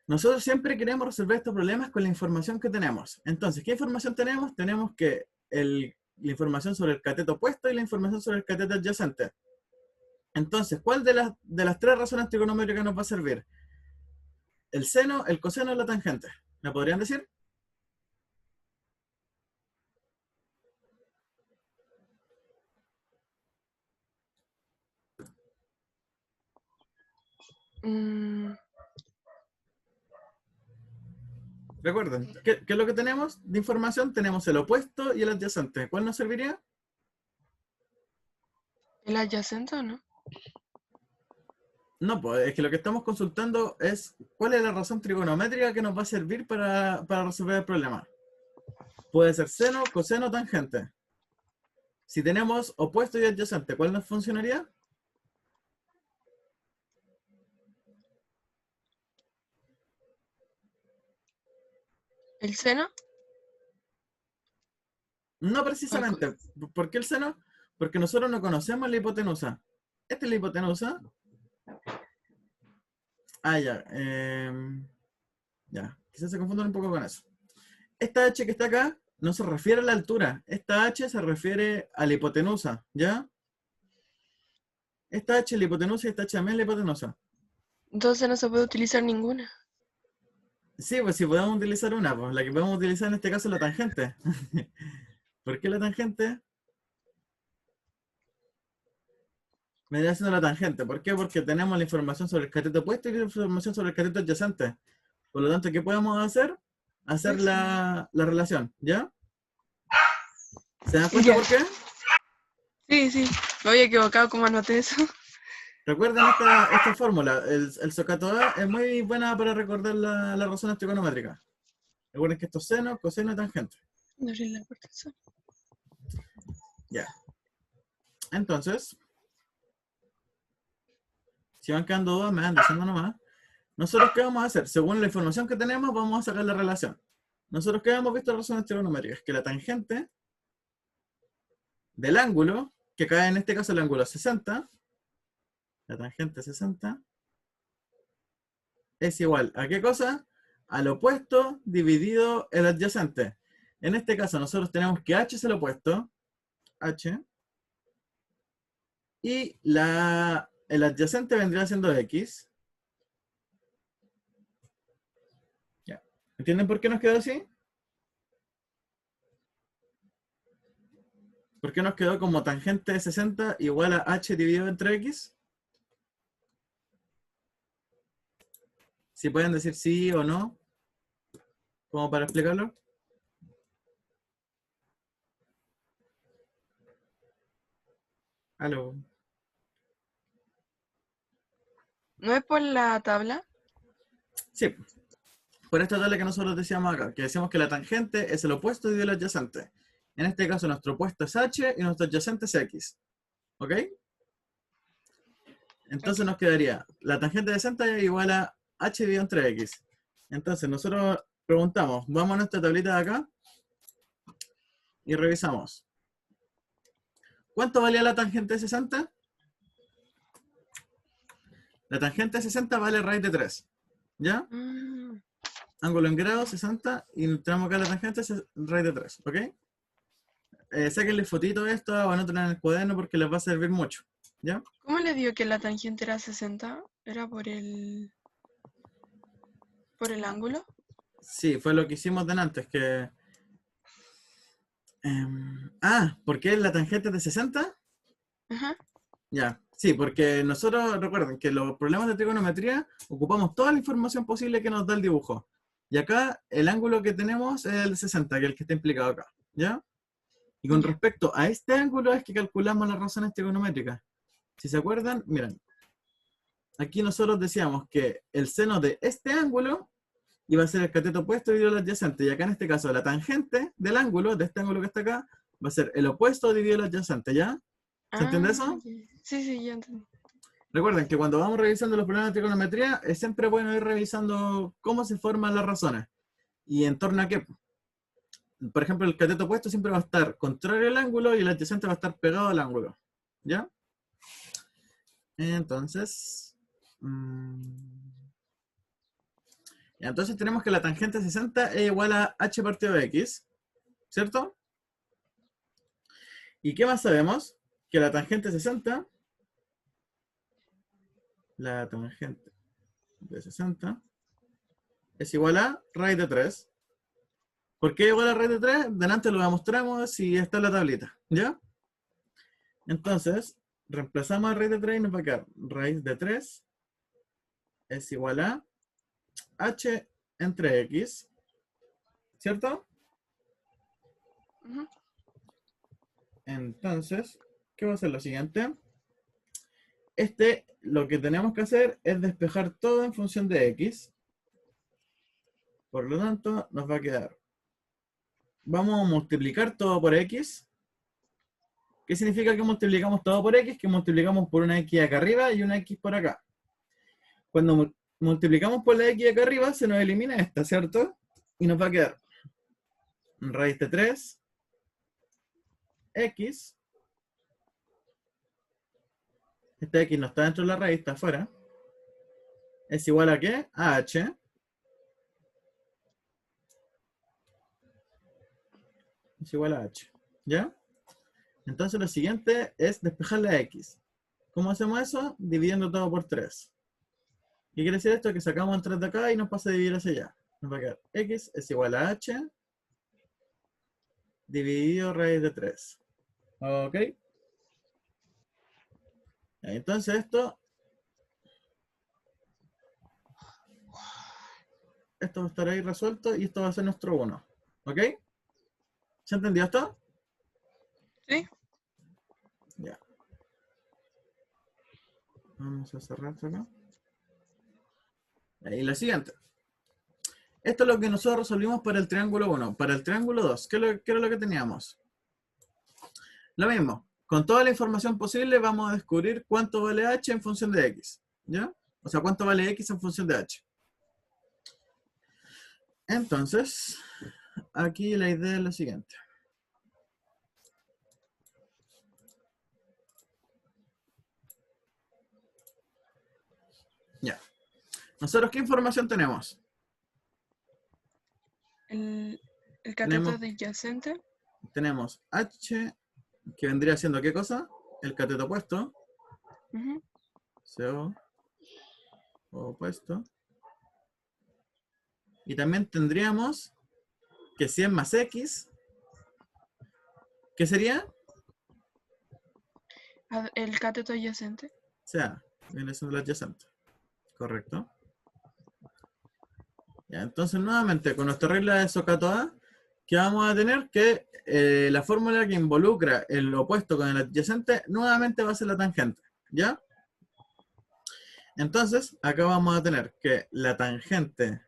Nosotros siempre queremos resolver estos problemas con la información que tenemos. Entonces, ¿qué información tenemos? Tenemos que la información sobre el cateto opuesto y la información sobre el cateto adyacente. Entonces, ¿cuál de las tres razones trigonométricas nos va a servir? ¿El seno, el coseno o la tangente? ¿Me podrían decir? Recuerden, ¿qué es lo que tenemos de información? Tenemos el opuesto y el adyacente. ¿Cuál nos serviría? ¿El adyacente o no? No, pues es que lo que estamos consultando es cuál es la razón trigonométrica que nos va a servir para resolver el problema. Puede ser seno, coseno, tangente. Si tenemos opuesto y adyacente, ¿cuál nos funcionaría? ¿El seno? No precisamente. ¿Por qué el seno? Porque nosotros no conocemos la hipotenusa. Esta es la hipotenusa. Ya. Ya. Quizás se confundan un poco con eso. Esta H que está acá no se refiere a la altura. Esta H se refiere a la hipotenusa, ¿ya? Esta H es la hipotenusa y esta H también es la hipotenusa. Entonces no se puede utilizar ninguna. Sí, pues si podemos utilizar una, pues la que podemos utilizar en este caso es la tangente. ¿Por qué la tangente? Vendría siendo la tangente. ¿Por qué? Porque tenemos la información sobre el cateto opuesto y la información sobre el cateto adyacente. Por lo tanto, ¿qué podemos hacer? Hacer la relación, ¿ya? ¿Se dan cuenta por qué? Sí, me había equivocado como anoté eso. Recuerden esta fórmula. El SOHCAHTOA A es muy buena para recordar las razones trigonométricas. Recuerden que esto es seno, coseno y tangente. No abrí la puerta. Ya. Entonces, si van quedando dudas, me van diciendo nomás. Nosotros, ¿qué vamos a hacer? Según la información que tenemos, vamos a sacar la relación. Nosotros, ¿qué hemos visto en relaciones trigonométricas? Que la tangente del ángulo, que cae en este caso el ángulo 60, la tangente 60, es igual ¿a qué cosa? Al opuesto dividido el adyacente. En este caso, nosotros tenemos que h es el opuesto, h, y el adyacente vendría siendo x. Ya. ¿Entienden por qué nos quedó así? ¿Por qué nos quedó como tangente de 60 igual a h dividido entre x? Si pueden decir sí o no, como para explicarlo. Aló. ¿No es por la tabla? Sí, por esta tabla que nosotros decíamos acá, que decíamos que la tangente es el opuesto dividido el adyacente. En este caso, nuestro opuesto es h y nuestro adyacente es x. ¿Ok? Entonces nos quedaría la tangente de 60 es igual a h dividido entre x. Entonces nosotros preguntamos, vamos a nuestra tablita de acá y revisamos. ¿Cuánto valía la tangente de 60? La tangente de 60 vale raíz de 3. ¿Ya? Ah, Ángulo en grados 60 y tenemos acá la tangente raíz de 3. ¿Ok? Sáquenle fotito a esto o anótenla en el cuaderno porque les va a servir mucho. ¿Ya? ¿cómo le dio que la tangente era 60? ¿Era por el ángulo? Sí, fue lo que hicimos delante. ¿Por qué la tangente de 60? Ajá. Ya, sí, porque nosotros recuerden que los problemas de trigonometría ocupamos toda la información posible que nos da el dibujo. Y acá el ángulo que tenemos es el 60, que es el que está implicado acá. ¿Ya? Y con Ya. respecto a este ángulo es que calculamos las razones trigonométricas. Si se acuerdan, miren, aquí nosotros decíamos que el seno de este ángulo iba a ser el cateto opuesto dividido el adyacente. Y acá en este caso la tangente del ángulo, de este ángulo que está acá, va a ser el opuesto dividido el adyacente, ¿ya? ¿Se entiende Ah, eso? ya. Sí, sí, ya entendí. Recuerden que cuando vamos revisando los problemas de trigonometría, es siempre bueno ir revisando cómo se forman las razones. Y en torno a qué. Por ejemplo, el cateto opuesto siempre va a estar contrario al ángulo y el adyacente va a estar pegado al ángulo. ¿Ya? Entonces... entonces tenemos que la tangente 60 es igual a h partido de x. ¿Cierto? ¿Y qué más sabemos? Que la tangente 60... La tangente de 60 es igual a raíz de 3. ¿Por qué igual a raíz de 3? Delante lo demostramos y está en la tablita, ¿ya? Entonces, reemplazamos a raíz de 3 y nos va a quedar raíz de 3 es igual a h entre x, ¿cierto? Ujú. Entonces, ¿qué va a ser lo siguiente? Lo que tenemos que hacer es despejar todo en función de x. Por lo tanto, nos va a quedar. Vamos a multiplicar todo por x. ¿Qué significa que multiplicamos todo por x? Que multiplicamos por una x acá arriba y una x por acá. Cuando multiplicamos por la x acá arriba, se nos elimina esta, ¿cierto? Y nos va a quedar raíz de 3, x. Esta x no está dentro de la raíz, está afuera. ¿Es igual a qué? A h. Es igual a h. ¿Ya? Entonces lo siguiente es despejar la x. ¿Cómo hacemos eso? Dividiendo todo por 3. ¿Qué quiere decir esto? Que sacamos el 3 de acá y nos pasa a dividir hacia allá. Nos va a quedar x es igual a h dividido raíz de 3. ¿Ok? Entonces esto va a estar ahí resuelto y esto va a ser nuestro 1. ¿Ok? ¿Se entendió esto? Sí. Ya. Vamos a cerrar esto acá. Y la siguiente. Esto es lo que nosotros resolvimos para el triángulo 1. Para el triángulo 2, ¿qué era lo que teníamos? Lo mismo. Con toda la información posible vamos a descubrir cuánto vale h en función de x. ¿Ya? O sea, cuánto vale x en función de h. Entonces, aquí la idea es la siguiente. Ya. ¿Nosotros qué información tenemos? El cateto Tenemos- adyacente. Tenemos h, que vendría siendo ¿qué cosa? El cateto opuesto. Ujú. CO opuesto. Y también tendríamos que 100 más x, ¿qué sería? El cateto adyacente. O sea, viene siendo el adyacente. Correcto. Ya, entonces nuevamente, con nuestra regla de Socato A, que vamos a tener que la fórmula que involucra el opuesto con el adyacente, nuevamente va a ser la tangente. ¿Ya? Entonces, acá vamos a tener que la tangente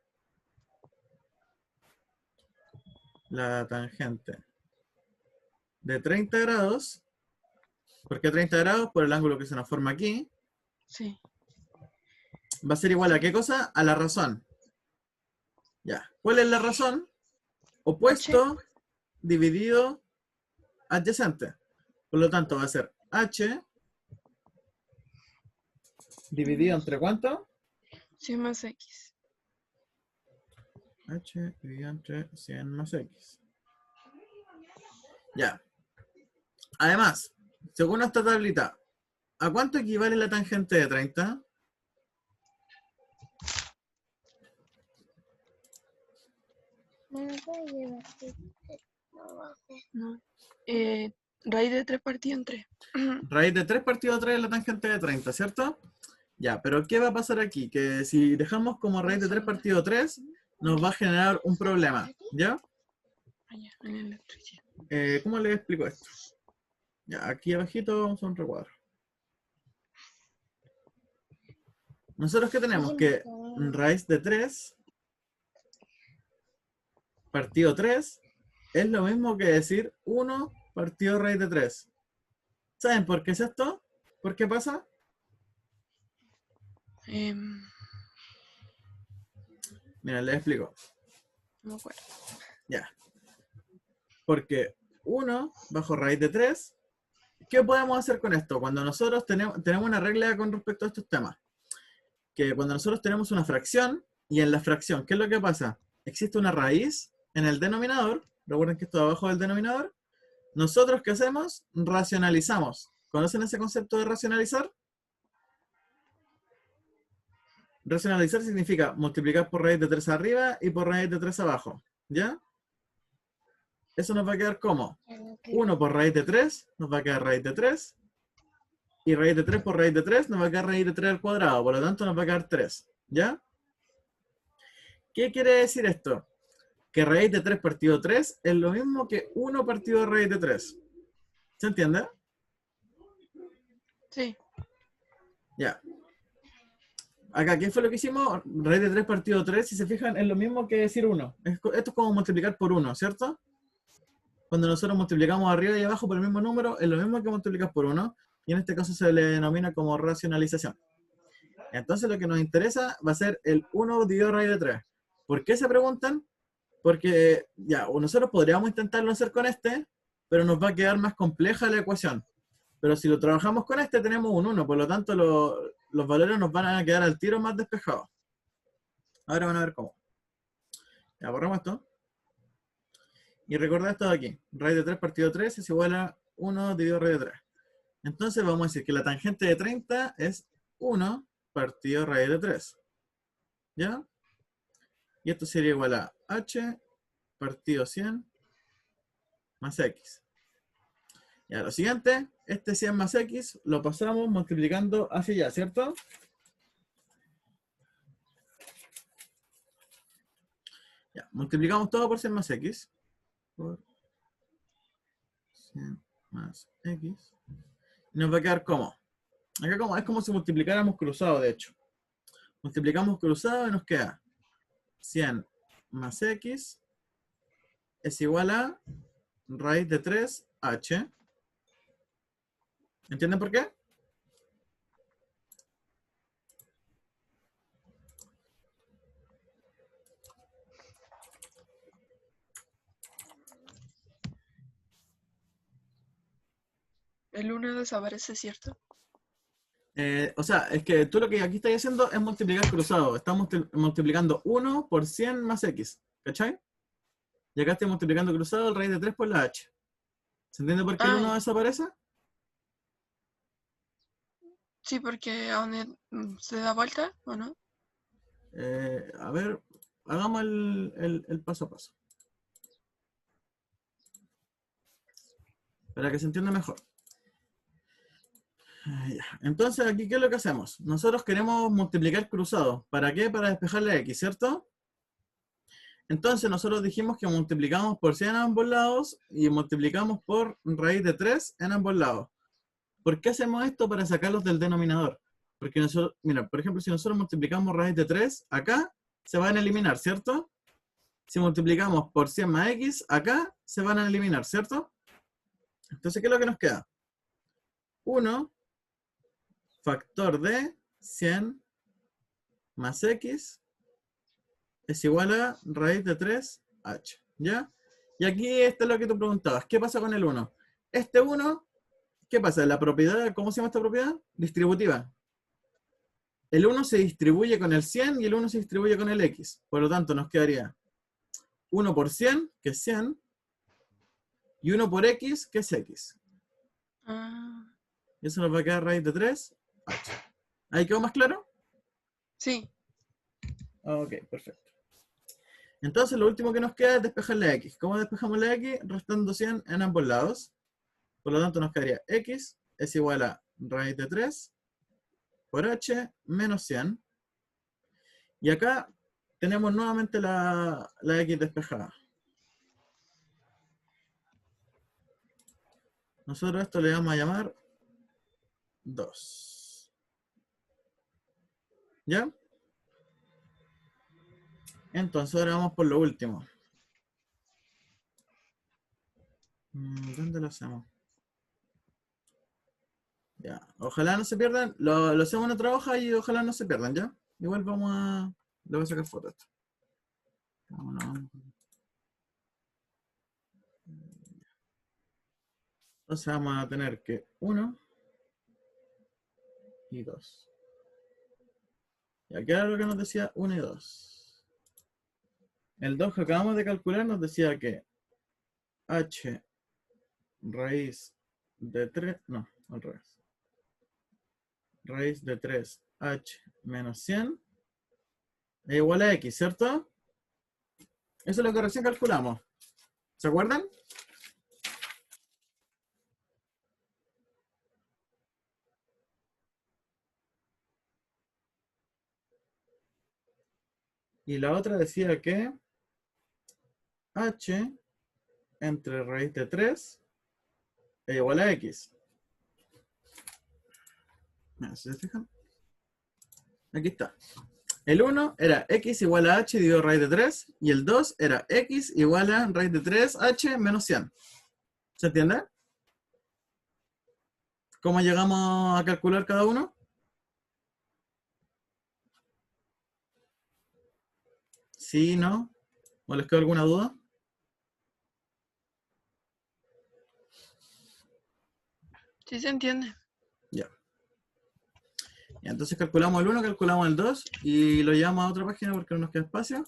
de 30 grados, ¿por qué 30 grados? Por el ángulo que se nos forma aquí, Sí. va a ser igual a ¿qué cosa? A la razón. Ya. ¿Cuál es la razón? Opuesto dividido adyacente. Por lo tanto, va a ser h dividido entre ¿cuánto? 100 más x. H dividido entre 100 más x. Ya. Además, según esta tablita, ¿a cuánto equivale la tangente de 30? No. Raíz de 3 partido en 3. Raíz de 3 partido 3 es la tangente de 30, ¿cierto? Ya, pero ¿qué va a pasar aquí? Que si dejamos como raíz de 3 partido 3, nos va a generar un problema, ¿ya? Allá, en el electricidad. ¿Cómo les explico esto? Ya, aquí abajito vamos a un recuadro. ¿Nosotros qué tenemos? Que raíz de 3 partido 3 es lo mismo que decir 1 partido raíz de 3. ¿Saben por qué es esto? ¿Por qué pasa? Mira, les explico. No me acuerdo. Ya. Porque 1 bajo raíz de 3, ¿qué podemos hacer con esto? Cuando nosotros tenemos una regla con respecto a estos temas. Que cuando nosotros tenemos una fracción, y en la fracción, ¿qué es lo que pasa? Existe una raíz en el denominador. Recuerden que esto de abajo del denominador. Nosotros, ¿qué hacemos? Racionalizamos. ¿Conocen ese concepto de racionalizar? Racionalizar significa multiplicar por raíz de 3 arriba y por raíz de 3 abajo. ¿Ya? Eso nos va a quedar como 1 por raíz de 3, nos va a quedar raíz de 3. Y raíz de 3 por raíz de 3 nos va a quedar raíz de 3 al cuadrado. Por lo tanto, nos va a quedar 3. ¿Ya? ¿Qué quiere decir esto? Que raíz de 3 partido 3 es lo mismo que 1 partido raíz de 3. ¿Se entiende? Sí. Ya. Acá, ¿qué fue lo que hicimos? Raíz de 3 partido 3, si se fijan, es lo mismo que decir 1. Esto es como multiplicar por 1, ¿cierto? Cuando nosotros multiplicamos arriba y abajo por el mismo número, es lo mismo que multiplicar por 1. Y en este caso se le denomina como racionalización. Entonces lo que nos interesa va a ser el 1 dividido raíz de 3. ¿Por qué se preguntan? Porque ya, nosotros podríamos intentarlo hacer con este, pero nos va a quedar más compleja la ecuación. Pero si lo trabajamos con este, tenemos un 1, por lo tanto los valores nos van a quedar al tiro más despejados. Ahora van a ver cómo. Ya, borramos esto. Y recordad esto de aquí. Raíz de 3 partido 3 es igual a 1 dividido raíz de 3. Entonces vamos a decir que la tangente de 30 es 1 partido raíz de 3. ¿Ya? Y esto sería igual a h partido 100 más x. Ya, lo siguiente, este 100 más x lo pasamos multiplicando hacia allá, ¿cierto? Ya, multiplicamos todo por 100 más x. Por 100 más x. Y nos va a quedar como. Acá como, es como si multiplicáramos cruzado, de hecho. Multiplicamos cruzado y nos queda 100 más X es igual a raíz de 3H. ¿Entienden por qué? El 1 desaparece, ¿cierto? O sea, es que tú lo que aquí estás haciendo es multiplicar cruzado. Estamos multiplicando 1 por 100 más X. ¿Cachai? Y acá estoy multiplicando cruzado el raíz de 3 por la H. ¿Se entiende por qué el 1 Ah, desaparece? sí, porque a donde se da vuelta, ¿o no? A ver, hagamos el paso a paso. Para que se entienda mejor. Ya. Entonces, aquí, ¿qué es lo que hacemos? Nosotros queremos multiplicar cruzado. ¿Para qué? Para despejar la X, ¿cierto? Entonces, nosotros dijimos que multiplicamos por 100 en ambos lados y multiplicamos por raíz de 3 en ambos lados. ¿Por qué hacemos esto? Para sacarlos del denominador. Porque nosotros, mira, por ejemplo, si nosotros multiplicamos raíz de 3, acá se van a eliminar, ¿cierto? Si multiplicamos por 100 más X, acá se van a eliminar, ¿cierto? Entonces, ¿qué es lo que nos queda? 1 factor de 100 más X es igual a raíz de 3H, ¿ya? Y aquí esto es lo que tú preguntabas. ¿Qué pasa con el 1? Este 1, ¿qué pasa? La propiedad, ¿cómo se llama esta propiedad? Distributiva. El 1 se distribuye con el 100 y el 1 se distribuye con el X. Por lo tanto, nos quedaría 1 por 100, que es 100, y 1 por X, que es X. Ah, Y eso nos va a quedar raíz de 3H. ¿Ahí quedó más claro? sí. Ok, perfecto. Entonces lo último que nos queda es despejar la X. ¿Cómo despejamos la X? Restando 100 en ambos lados. Por lo tanto nos quedaría X es igual a raíz de 3 por H menos 100. Y acá tenemos nuevamente la X despejada. Nosotros esto le vamos a llamar 2. ¿Ya? Entonces ahora vamos por lo último. ¿Dónde lo hacemos? Ya, ojalá no se pierdan. Lo hacemos en otra hoja y ojalá no se pierdan, ¿ya? Igual vamos a... Le voy a sacar fotos. Vámonos. Entonces vamos a tener que 1 y 2. Y aquí era lo que nos decía 1 y 2. El 2 que acabamos de calcular nos decía que h raíz de 3, no, al revés. Raíz de 3h menos 100 es igual a x, ¿cierto? Eso es lo que recién calculamos. ¿Se acuerdan? Y la otra decía que h entre raíz de 3 es igual a x. Mira, ¿se fijan? Aquí está. El 1 era x igual a h dividido raíz de 3 y el 2 era x igual a raíz de 3h menos 100. ¿Se entiende? ¿Cómo llegamos a calcular cada uno? ¿Sí, no? ¿O les queda alguna duda? Sí se entiende. Ya. Y entonces calculamos el 1, calculamos el 2 y lo llevamos a otra página porque no nos queda espacio.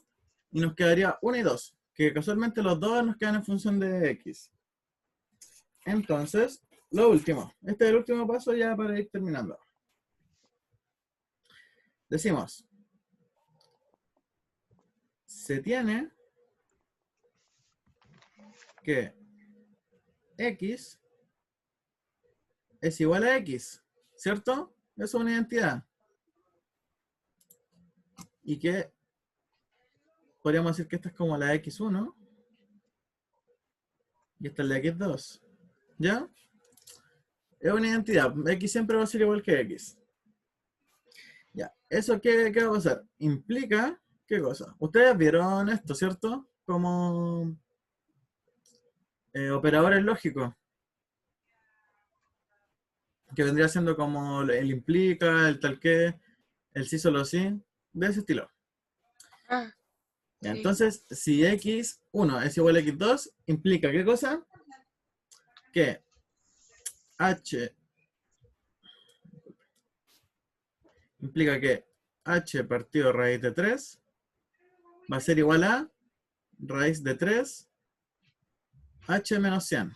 Y nos quedaría 1 y 2, que casualmente los dos nos quedan en función de x. Entonces, lo último. Este es el último paso ya para ir terminando. Decimos, se tiene que x es igual a x, ¿cierto? Eso es una identidad. Y que podríamos decir que esta es como la x1 y esta es la x2. ¿Ya? Es una identidad. X siempre va a ser igual que x. Ya. ¿Eso qué va a pasar? Implica ¿Qué cosa? Ustedes vieron esto, ¿cierto? Como operadores lógicos, que vendría siendo como el implica, el tal que, el sí solo sí, de ese estilo. Ah, Ya, sí. entonces, si x1 es igual a x2, implica ¿qué cosa? Que h implica que h partido raíz de 3 va a ser igual a raíz de 3 h menos 100.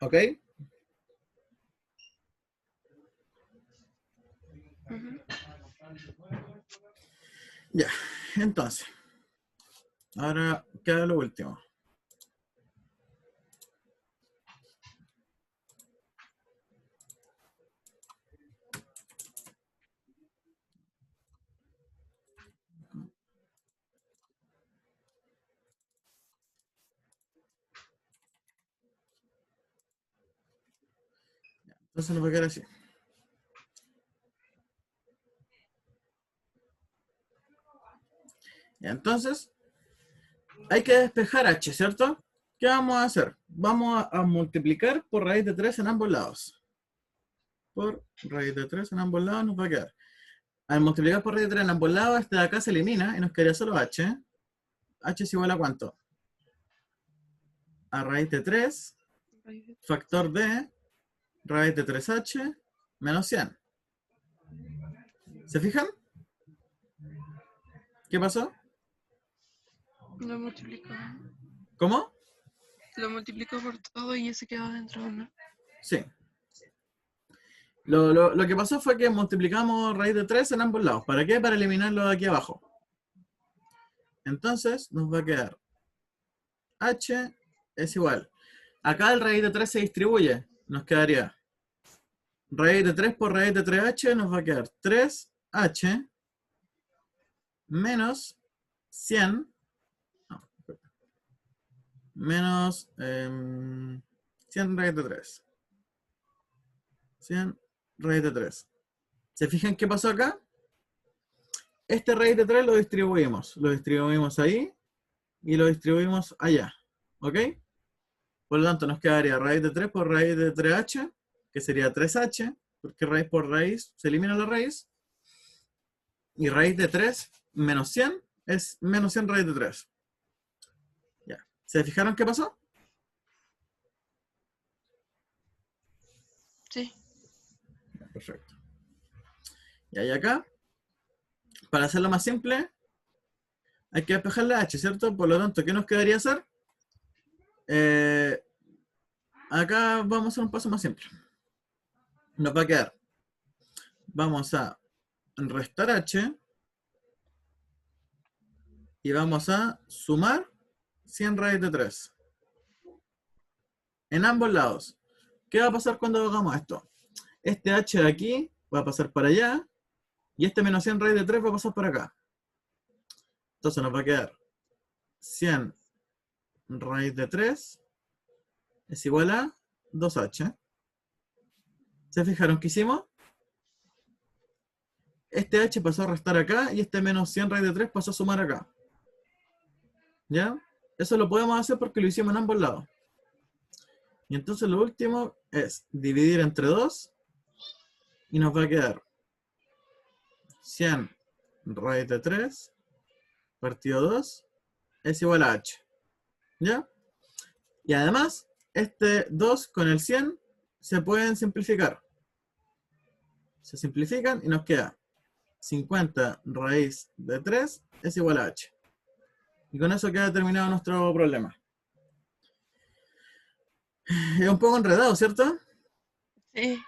¿Ok? Ujú. Ya, entonces, ahora queda lo último. Entonces nos va a quedar así. Ya, entonces, hay que despejar h, ¿cierto? ¿Qué vamos a hacer? Vamos a multiplicar por raíz de 3 en ambos lados. Por raíz de 3 en ambos lados nos va a quedar. Al multiplicar por raíz de 3 en ambos lados, este de acá se elimina y nos quedaría solo h. H es igual a ¿cuánto? A raíz de 3, factor de raíz de 3h menos 100. ¿Se fijan? ¿Qué pasó? Lo multiplico. ¿Cómo? Lo multiplico por todo y ese queda dentro, ¿no? Sí. Lo que pasó fue que multiplicamos raíz de 3 en ambos lados. ¿Para qué? Para eliminarlo de aquí abajo. Entonces nos va a quedar h es igual. Acá el raíz de 3 se distribuye. Nos quedaría raíz de 3 por raíz de 3h. Nos va a quedar 3h menos 100. No, menos 100 raíz de 3. 100 raíz de 3. ¿Se fijan qué pasó acá? Este raíz de 3 lo distribuimos. Lo distribuimos ahí y lo distribuimos allá. ¿Ok? Por lo tanto, nos quedaría raíz de 3 por raíz de 3h, que sería 3h, porque raíz por raíz se elimina la raíz. Y raíz de 3 menos 100 es menos 100 raíz de 3. Ya. ¿Se fijaron qué pasó? Sí. Ya, perfecto. Y ahí acá, para hacerlo más simple, hay que despejar la h, ¿cierto? Por lo tanto, ¿qué nos quedaría hacer? Acá vamos a hacer un paso más simple. Nos va a quedar, vamos a restar h y vamos a sumar 100 raíz de 3. En ambos lados. ¿Qué va a pasar cuando hagamos esto? Este h de aquí va a pasar para allá y este menos 100 raíz de 3 va a pasar para acá. Entonces nos va a quedar 100 raíz de 3 es igual a 2h. ¿Se fijaron qué hicimos? Este h pasó a restar acá y este menos 100 raíz de 3 pasó a sumar acá. ¿Ya? Eso lo podemos hacer porque lo hicimos en ambos lados. Y entonces lo último es dividir entre 2 y nos va a quedar 100 raíz de 3 partido 2 es igual a h. ¿Ya? Y además, este 2 con el 100 se pueden simplificar. Se simplifican y nos queda 50 raíz de 3 es igual a h. Y con eso queda terminado nuestro problema. Es un poco enredado, ¿cierto? Sí.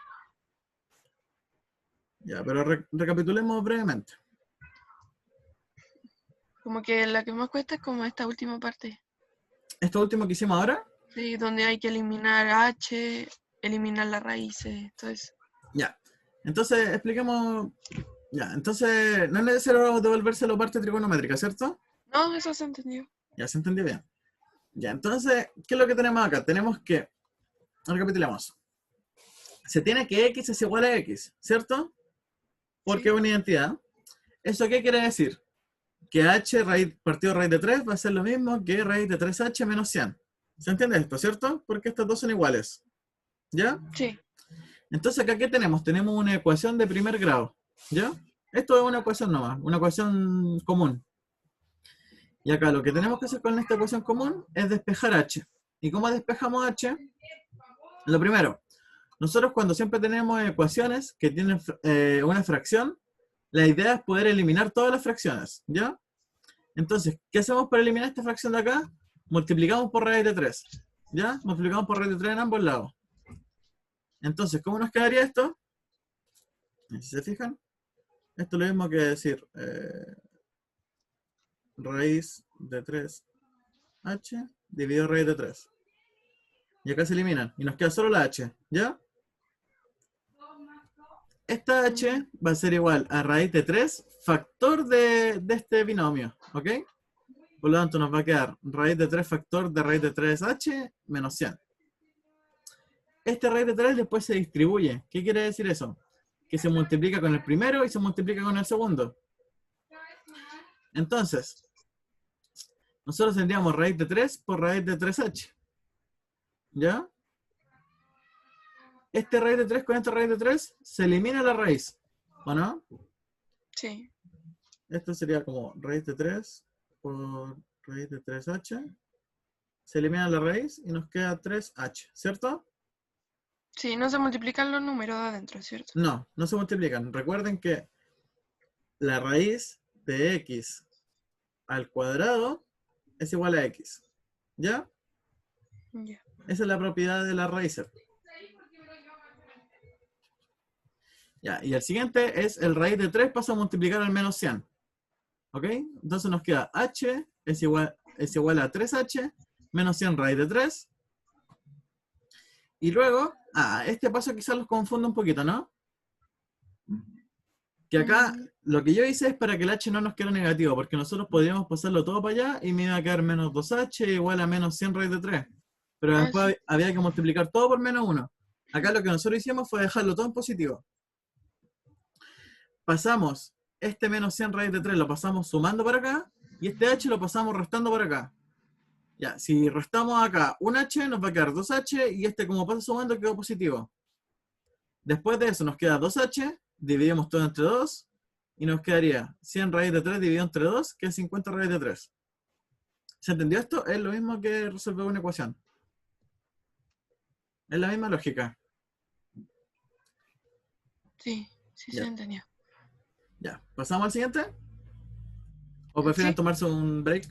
Ya, pero recapitulemos brevemente. Como que la que más cuesta es como esta última parte. Esto último que hicimos ahora, Sí, donde hay que eliminar h, eliminar las raíces, todo eso. ya. Entonces, expliquemos. Ya, entonces, no es necesario devolverse la parte trigonométrica, ¿cierto? No, eso se entendió. Ya se entendió bien. Ya, entonces, ¿qué es lo que tenemos acá? Tenemos que, recapitulemos. Se tiene que x es igual a x, ¿cierto? porque Sí. es una identidad. ¿Eso qué quiere decir? Que h partido de raíz de 3 va a ser lo mismo que raíz de 3h menos 100. ¿Se entiende esto, cierto? Porque estos dos son iguales. ¿Ya? Sí. Entonces, ¿acá qué tenemos? Tenemos una ecuación de primer grado. ¿Ya? Esto es una ecuación nomás, una ecuación común. Y acá lo que tenemos que hacer con esta ecuación común es despejar h. ¿Y cómo despejamos h? Lo primero, nosotros cuando siempre tenemos ecuaciones que tienen una fracción, la idea es poder eliminar todas las fracciones. ¿Ya? Entonces, ¿qué hacemos para eliminar esta fracción de acá? Multiplicamos por raíz de 3. ¿Ya? Multiplicamos por raíz de 3 en ambos lados. Entonces, ¿cómo nos quedaría esto? Si se fijan, esto es lo mismo que decir raíz de 3h dividido raíz de 3. Y acá se eliminan. Y nos queda solo la h. ¿Ya? Esta h va a ser igual a raíz de 3 factor de este binomio. ¿Ok? Por lo tanto, nos va a quedar raíz de 3 factor de raíz de 3h menos 100. Este raíz de 3 después se distribuye. ¿Qué quiere decir eso? Que se multiplica con el primero y se multiplica con el segundo. Entonces, nosotros tendríamos raíz de 3 por raíz de 3h. ¿Ya? Este raíz de 3 con esta raíz de 3 se elimina la raíz. ¿O no? Sí. Esto sería como raíz de 3 por raíz de 3h. Se elimina la raíz y nos queda 3h. ¿Cierto? Sí, no se multiplican los números de adentro, ¿cierto? No, no se multiplican. Recuerden que la raíz de x al cuadrado es igual a x. ¿Ya? Ya. Esa es la propiedad de la raíz. Ya, y el siguiente es el raíz de 3 pasa a multiplicar al menos 100. ¿Ok? Entonces nos queda h es igual a 3h menos 100 raíz de 3. Y luego, este paso quizás los confunda un poquito, ¿no? Que acá lo que yo hice es para que el h no nos quede negativo, porque nosotros podríamos pasarlo todo para allá y me iba a quedar menos 2h igual a menos 100 raíz de 3. Pero Ah, después sí. había que multiplicar todo por menos 1. Acá lo que nosotros hicimos fue dejarlo todo en positivo. Pasamos este menos 100 raíz de 3, lo pasamos sumando para acá, y este h lo pasamos restando para acá. Ya, si restamos acá un h, nos va a quedar 2h, y este como pasa sumando quedó positivo. Después de eso nos queda 2h, dividimos todo entre 2, y nos quedaría 100 raíz de 3 dividido entre 2, que es 50 raíz de 3. ¿Se entendió esto? Es lo mismo que resolver una ecuación. Es la misma lógica. Sí, sí se Ya. entendía. Ya, ¿pasamos al siguiente? ¿O prefieren Sí, tomarse un break?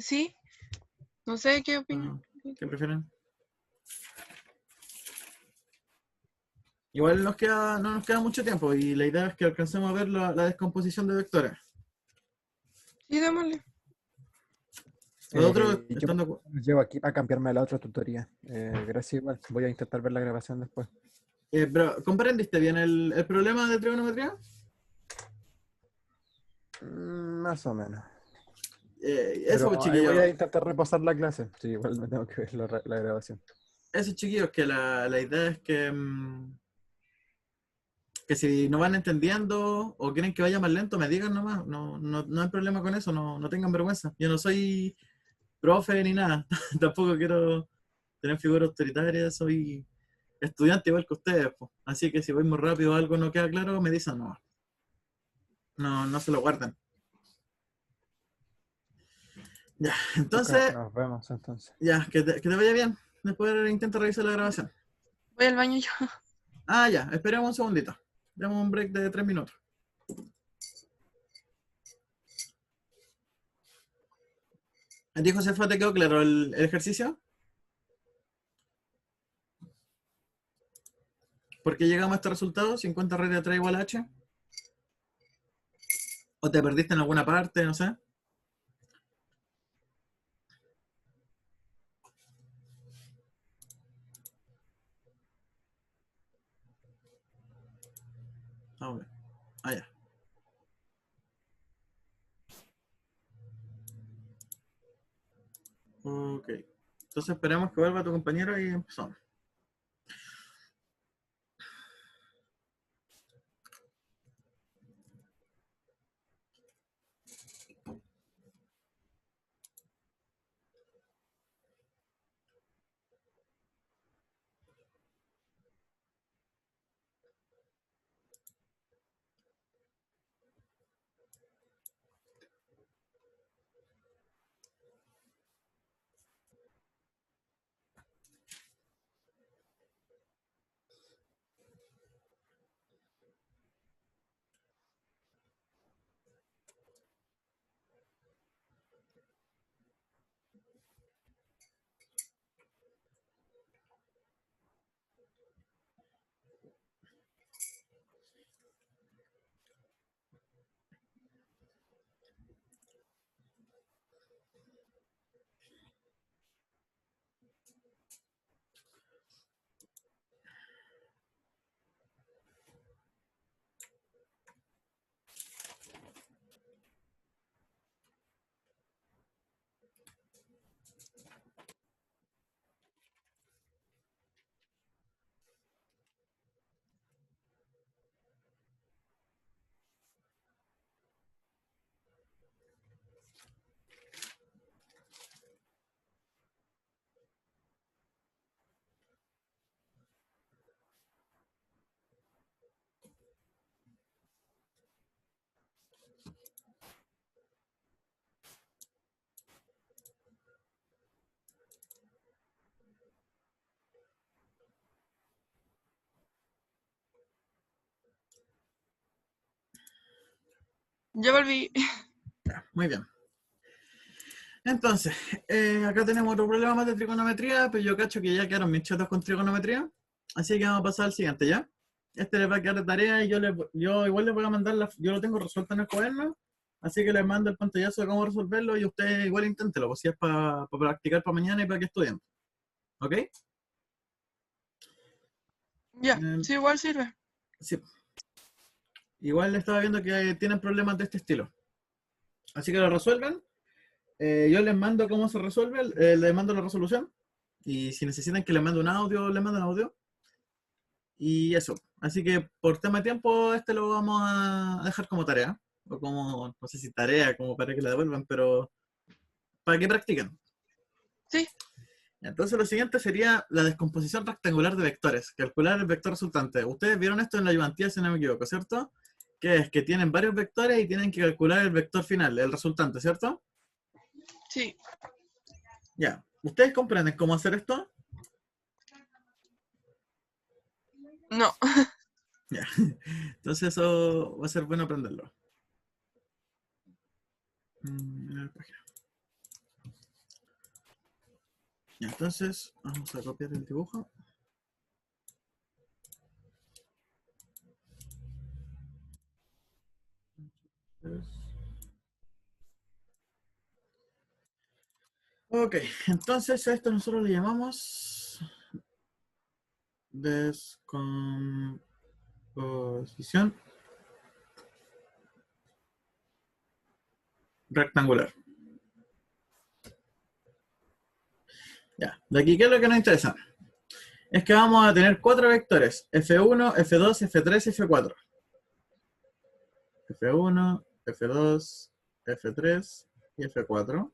sí. No sé qué opinan. ¿Qué prefieren? Igual no nos queda mucho tiempo y la idea es que alcancemos a ver la descomposición de vectores. Sí, démosle. Los otros Yo están de acuerdo. los llevo aquí para cambiarme a la otra tutoría. Gracias igual. Voy a intentar ver la grabación después. Pero, ¿comprendiste bien el problema de trigonometría? Más o menos. Eso, Pero ahí voy chiquillos. a intentar repasar la clase. Sí, igual me tengo que ver la grabación. Eso, chiquillos, que la idea es que si no van entendiendo o quieren que vaya más lento, me digan nomás. No hay problema con eso, no tengan vergüenza. Yo no soy profe ni nada. Tampoco quiero tener figura autoritaria, soy estudiante igual que ustedes, po. Así que si voy muy rápido o algo no queda claro, me dicen no se lo guarden. Ya, entonces, Nos vemos entonces. ya, que te vaya bien. Después intenta revisar la grabación. Voy al baño yo. Ya, esperemos un segundito. Damos un break de 3 minutos. ¿A ti, Josefa, te quedó claro el ejercicio? ¿Por qué llegamos a este resultado? 50 raíz de 3 igual a h. ¿O te perdiste en alguna parte? No sé. Bueno. Ya. Ok. Entonces esperemos que vuelva tu compañero y empezamos. Ya volví. Ya, muy bien. Entonces, acá tenemos otro problema más de trigonometría, pero yo cacho que ya quedaron mis chatos con trigonometría. Así que vamos a pasar al siguiente, ¿ya? Este les va a quedar de tarea y yo igual les voy a mandar, yo lo tengo resuelto en el cuaderno, así que les mando el pantallazo de cómo resolverlo y ustedes igual inténtelo, pues si es para practicar para mañana y para que estudien. ¿Ok? Ya, Eh, sí, igual sirve. sí. Igual estaba viendo que tienen problemas de este estilo. Así que lo resuelven. Yo les mando cómo se resuelve, les mando la resolución. Y si necesitan que les mande un audio, les mando un audio. Y eso. Así que por tema de tiempo, este lo vamos a dejar como tarea. O como, no sé si tarea, como para que la devuelvan, pero para que practiquen. Sí, Entonces lo siguiente sería la descomposición rectangular de vectores. Calcular el vector resultante. Ustedes vieron esto en la ayudantía, si no me equivoco, ¿cierto? Que es que tienen varios vectores y tienen que calcular el vector final, el resultante, ¿cierto? sí. Ya. ¿Ustedes comprenden cómo hacer esto? No. Ya. Entonces eso va a ser bueno aprenderlo. A ver, página. Ya, entonces vamos a copiar el dibujo. Ok, entonces a esto nosotros le llamamos descomposición rectangular. Ya, de aquí, ¿qué es lo que nos interesa? Es que vamos a tener cuatro vectores, F1, F2, F3 y F4. F1, F2, F3 y F4.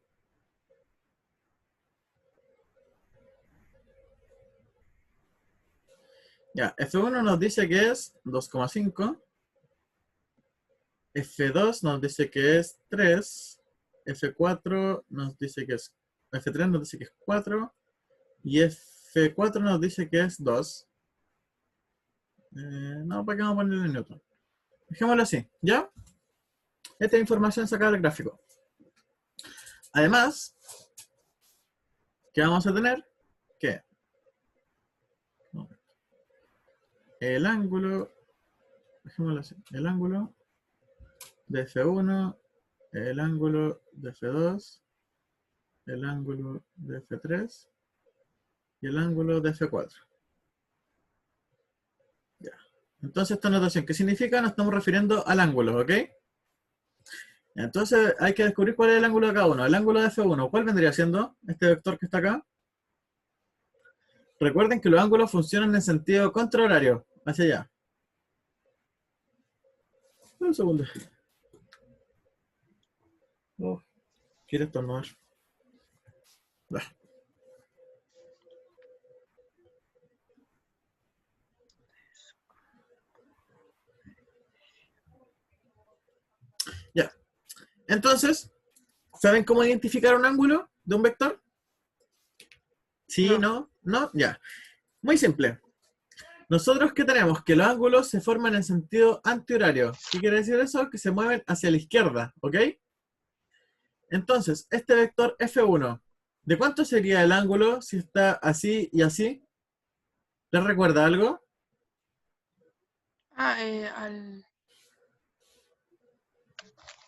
Ya, F1 nos dice que es 2,5. F2 nos dice que es 3. F4 nos dice que es... F3 nos dice que es 4. Y F4 nos dice que es 2. No, ¿para qué vamos a ponerle en Newton? Dejémoslo así, ¿ya? Esta información sacada del gráfico. Además, ¿qué vamos a tener? Que el ángulo, dejémoslo así, el ángulo de F1, el ángulo de F2, el ángulo de F3 y el ángulo de F4. Ya. Entonces, esta notación, ¿qué significa? Nos estamos refiriendo al ángulo, ¿ok? Entonces, hay que descubrir cuál es el ángulo de cada uno. El ángulo de F1, ¿cuál vendría siendo este vector que está acá? Recuerden que los ángulos funcionan en sentido contrahorario, hacia allá. Un segundo. Oh, quiero estornudar. Bah. Ya. Entonces, ¿saben cómo identificar un ángulo de un vector? ¿Sí? No. ¿No? ¿No? Ya. Muy simple. Nosotros, ¿qué tenemos? Que los ángulos se forman en sentido antihorario. ¿Qué quiere decir eso? Que se mueven hacia la izquierda, ¿ok? Entonces, este vector F1, ¿de cuánto sería el ángulo si está así y así? ¿Les recuerda algo? Ah, al...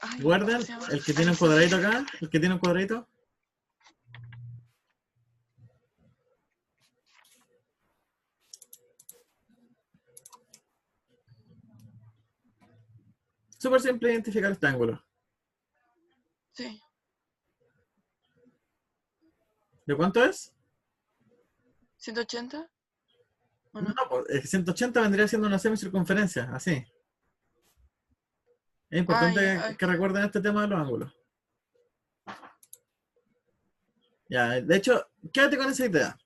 Ay, ¿cómo ¿Recuerdan? se llama? El que Al tiene un cuadradito isósceles. acá, el que tiene un cuadradito. Súper simple identificar este ángulo. Sí. ¿De cuánto es? 180. ¿O No, no? pues, 180 vendría siendo una semicircunferencia, así. Es Ay, importante ay. que recuerden este tema de los ángulos. Ya, de hecho, quédate con esa idea.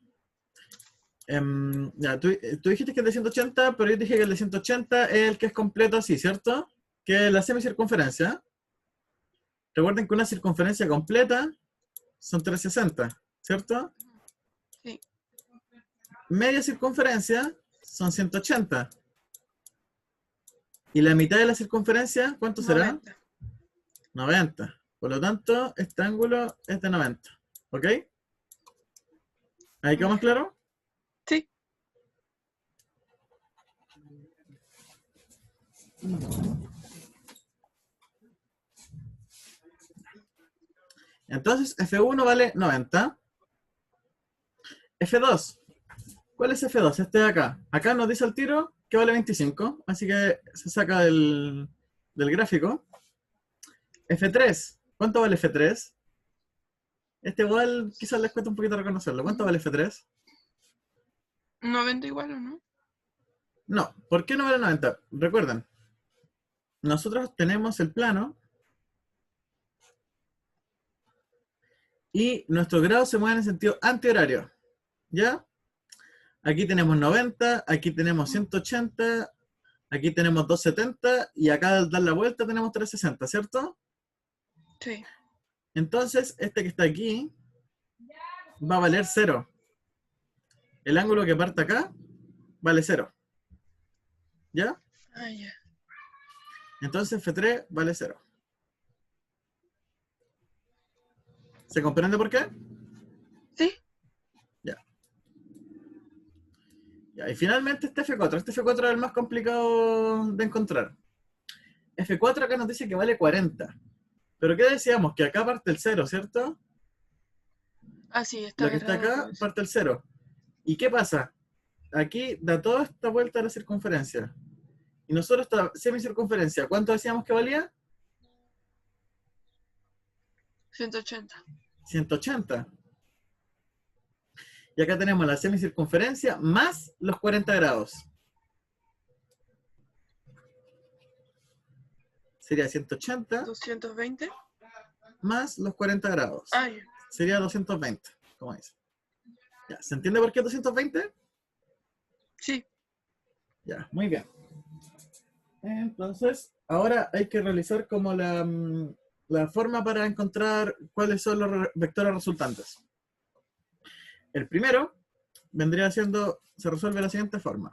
Ya, tú dijiste que es de 180, pero yo dije que el de 180 es el que es completo así, ¿cierto? Que es la semicircunferencia. Recuerden que una circunferencia completa son 360, ¿cierto? Sí. Media circunferencia son 180. ¿Y la mitad de la circunferencia cuánto será? 90. 90. Por lo tanto, este ángulo es de 90. ¿Ok? ¿Ahí quedó más claro? Sí. Entonces, F1 vale 90. F2. ¿Cuál es F2? Este de acá. Acá nos dice el tiro que vale 25, así que se saca del gráfico. F3. ¿Cuánto vale F3? Este igual quizás les cuesta un poquito reconocerlo. ¿Cuánto vale F3? 90 igual, ¿o no? No, ¿por qué no vale 90? Recuerden, nosotros tenemos el plano y nuestros grados se mueven en sentido antihorario. ¿Ya? Aquí tenemos 90, aquí tenemos 180, aquí tenemos 270 y acá al dar la vuelta tenemos 360, ¿cierto? Sí. Entonces, este que está aquí va a valer 0. El ángulo que parte acá vale 0. ¿Ya? Ah, ya. Entonces F3 vale 0. ¿Se comprende por qué? Sí. Ya. Ya. Y finalmente este F4. Este F4 es el más complicado de encontrar. F4 acá nos dice que vale 40. Pero ¿qué decíamos? Que acá parte el 0, ¿cierto? Ah, sí, está Lo que está grabado acá eso. parte el 0. ¿Y qué pasa? Aquí da toda esta vuelta a la circunferencia. Y nosotros esta semicircunferencia, ¿cuánto decíamos que valía? 180. 180. Y acá tenemos la semicircunferencia más los 40 grados. Sería 180 220. más los 40 grados. Ah, ya. Sería 220, como dice. Ya, ¿se entiende por qué 220? Sí. Ya, muy bien. Entonces, ahora hay que realizar como la forma para encontrar cuáles son los vectores resultantes. El primero vendría siendo, se resuelve de la siguiente forma.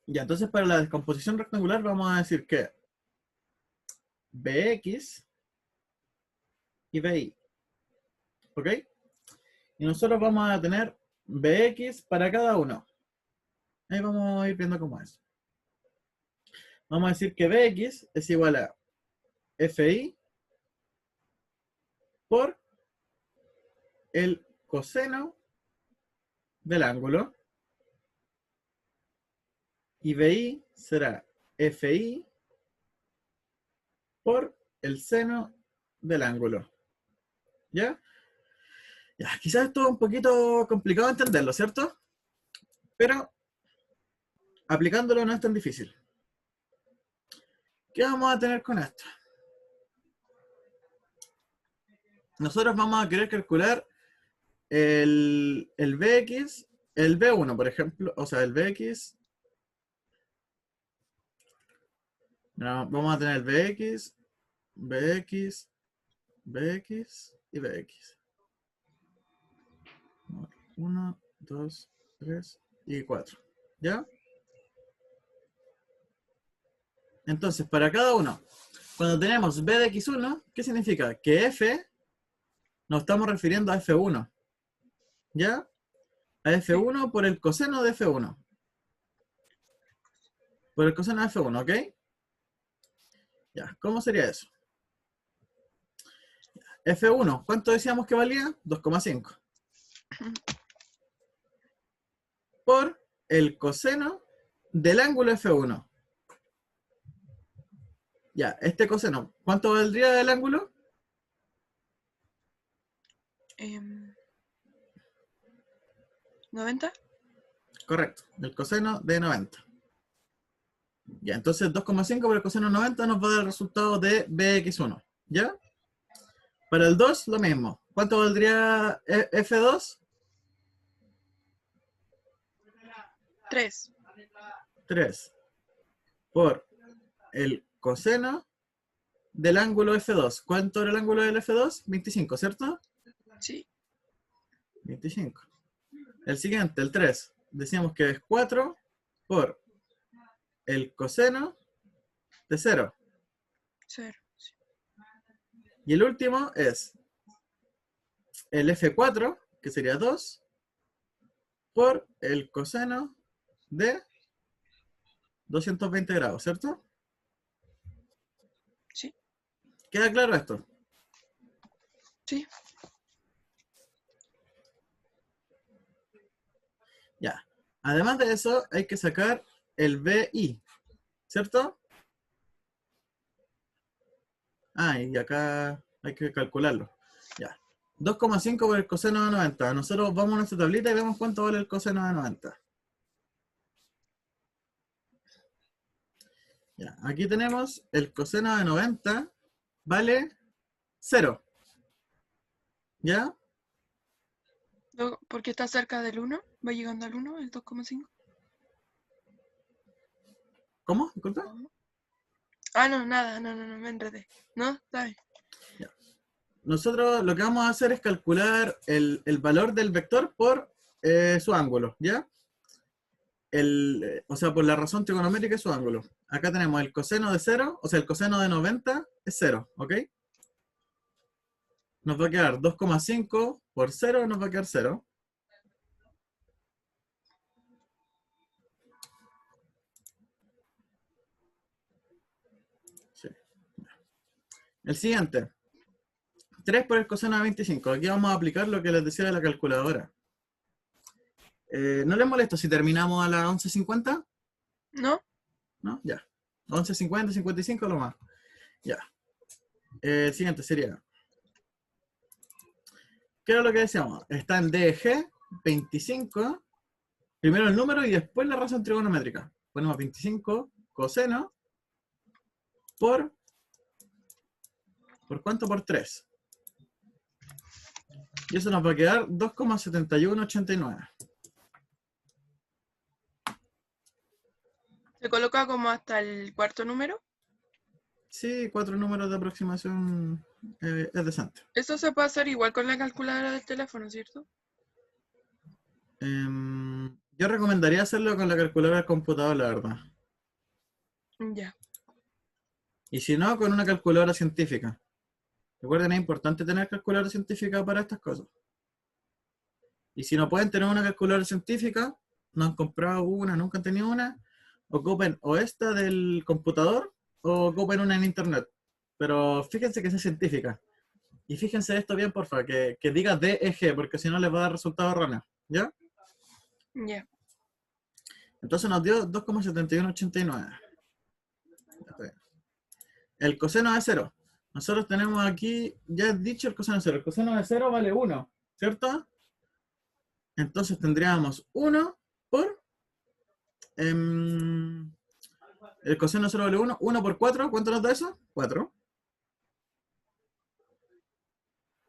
Ya, entonces para la descomposición rectangular vamos a decir que Bx y Bi. ¿Ok? Y nosotros vamos a tener Bx para cada uno. Ahí vamos a ir viendo cómo es. Vamos a decir que Bx es igual a Fi por el coseno del ángulo. Y Bi será Fi por el seno del ángulo. ¿Ya? Ya, quizás esto es un poquito complicado de entenderlo, ¿cierto? Pero aplicándolo no es tan difícil. ¿Qué vamos a tener con esto? Nosotros vamos a querer calcular el Bx, el B1, por ejemplo, o sea, el Bx. No, vamos a tener Bx, Bx, Bx y Bx. 1, 2, 3 y 4. ¿Ya? Entonces, para cada uno, cuando tenemos B de x1, ¿qué significa? Que F nos estamos refiriendo a F1. ¿Ya? A F1 por el coseno de F1. Por el coseno de F1, ¿ok? Ya, ¿cómo sería eso? F1, ¿cuánto decíamos que valía? 2,5. Por el coseno del ángulo F1. Ya, este coseno, ¿cuánto valdría el ángulo? 90. Correcto, el coseno de 90. Ya, entonces 2,5 por el coseno de 90 nos va a dar el resultado de Bx1. ¿Ya? Para el 2, lo mismo. ¿Cuánto valdría F2? 3. 3. Por el coseno del ángulo F2. ¿Cuánto era el ángulo del F2? 25, ¿cierto? Sí. 25. El siguiente, el 3. Decíamos que es 4 por el coseno de 0. 0. Sí. Y el último es el F4, que sería 2, por el coseno de 220 grados, ¿cierto? Sí. ¿Queda claro esto? Sí. Ya. Además de eso, hay que sacar el BI, ¿cierto? Ah, y acá hay que calcularlo. Ya. 2,5 por el coseno de 90. Nosotros vamos a nuestra tablita y vemos cuánto vale el coseno de 90. Ya. Aquí tenemos el coseno de 90 vale 0. ¿Ya? Porque está cerca del 1. Va llegando al 1, el 2,5. ¿Cómo? Disculpa. Ah, no, nada, no, me enredé. No, está bien. Ya. Nosotros lo que vamos a hacer es calcular el valor del vector por su ángulo, ¿ya? O sea, por la razón trigonométrica de su ángulo. Acá tenemos el coseno de 0, o sea, el coseno de 90 es 0, ¿ok? Nos va a quedar 2,5 por 0, nos va a quedar 0. Sí. El siguiente. 3 por el coseno de 25. Aquí vamos a aplicar lo que les decía de la calculadora. ¿No les molesta si terminamos a las 11:50? ¿No? ¿No? Ya. 11:50, 55 lo más. Ya. El siguiente sería. ¿Qué era lo que decíamos? Está en DG 25. Primero el número y después la razón trigonométrica. Ponemos 25 coseno por. ¿Por cuánto? Por 3. Y eso nos va a quedar 2,7189. Se coloca como hasta el cuarto número. Sí, 4 números de aproximación es decente. Eso se puede hacer igual con la calculadora del teléfono, ¿cierto? Yo recomendaría hacerlo con la calculadora del computador, la verdad. Ya. Y si no, con una calculadora científica. Recuerden, es importante tener calculadora científica para estas cosas. Y si no pueden tener una calculadora científica, no han comprado una, nunca han tenido una, ocupen o esta del computador o ocupen una en internet. Pero fíjense que sea científica. Y fíjense esto bien, porfa, que diga DEG, porque si no les va a dar resultado erróneo. ¿Ya? Ya. Entonces nos dio 2,7189. El coseno de 0. Nosotros tenemos aquí, ya he dicho el coseno de 0. El coseno de 0 vale 1, ¿cierto? Entonces tendríamos 1 por... el coseno de 0 vale 1. 1 por 4, ¿cuánto nos da eso? 4.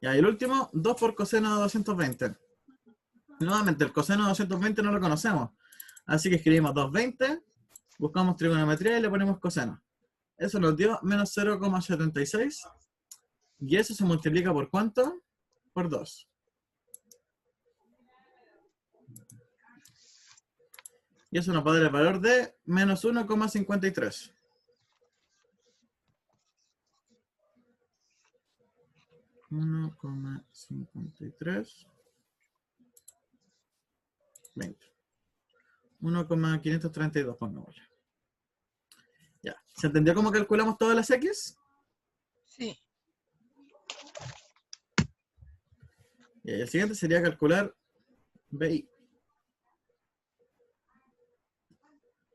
Y ahí el último, 2 por coseno de 220. Nuevamente, el coseno de 220 no lo conocemos. Así que escribimos 220, buscamos trigonometría y le ponemos coseno. Eso nos dio menos 0,76. ¿Y eso se multiplica por cuánto? Por 2. Y eso nos va a dar el valor de menos 1,53. $1,53. 20. 1,532, pongámosle. Ya. ¿Se entendió cómo calculamos todas las X? Sí. Y el siguiente sería calcular BI.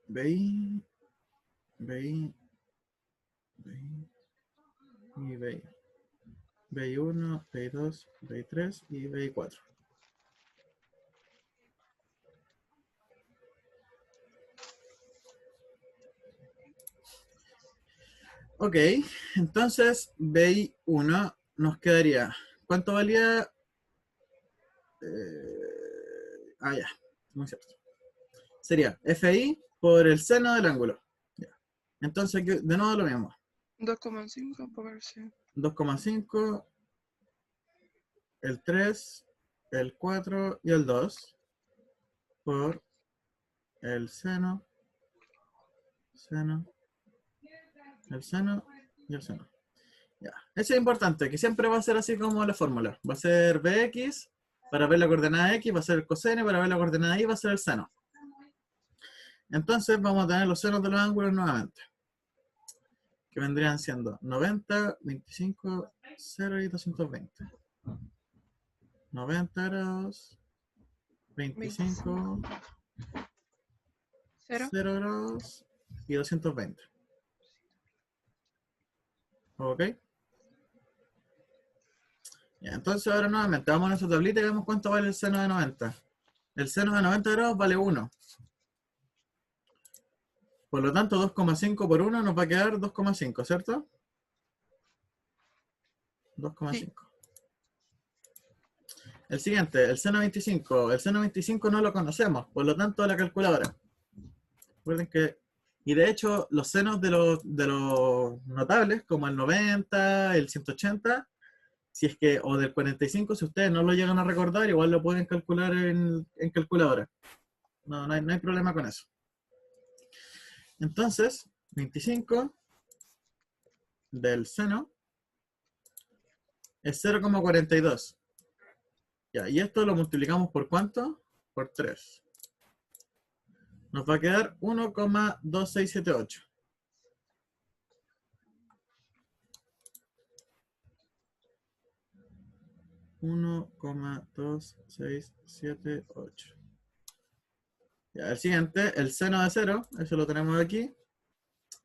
BI y BI. BI1, BI2, BI3 y BI4. Ok, entonces BI1 nos quedaría. ¿Cuánto valía? Ya, muy cierto. Sería FI por el seno del ángulo. Ya. Entonces, aquí, de nuevo lo mismo. 2,5 por 100. 2,5, el 3, el 4 y el 2 por el seno, el seno y el seno. Ya. Eso es importante, que siempre va a ser así como la fórmula. Va a ser Bx para ver la coordenada X, va a ser el coseno, para ver la coordenada Y va a ser el seno. Entonces vamos a tener los senos de los ángulos nuevamente, que vendrían siendo 90, 25, 0 y 220. 90 grados, 25, 0. 0 grados y 220. ¿Ok? Ya, entonces ahora nuevamente vamos a nuestra tablita y vemos cuánto vale el seno de 90. El seno de 90 grados vale 1. Por lo tanto, 2,5 por 1 nos va a quedar 2,5, ¿cierto? 2,5. El siguiente, el seno 25. El seno 25 no lo conocemos, por lo tanto, la calculadora. Recuerden que, y de hecho, los senos de los notables, como el 90, el 180, si es que, o del 45, si ustedes no lo llegan a recordar, igual lo pueden calcular en calculadora. No hay problema con eso. Entonces, 25 del seno es 0,42. Ya, y esto lo multiplicamos por ¿cuánto? Por 3. Nos va a quedar 1,2678. $1,2678. Ya, el siguiente, el seno de 0, eso lo tenemos aquí.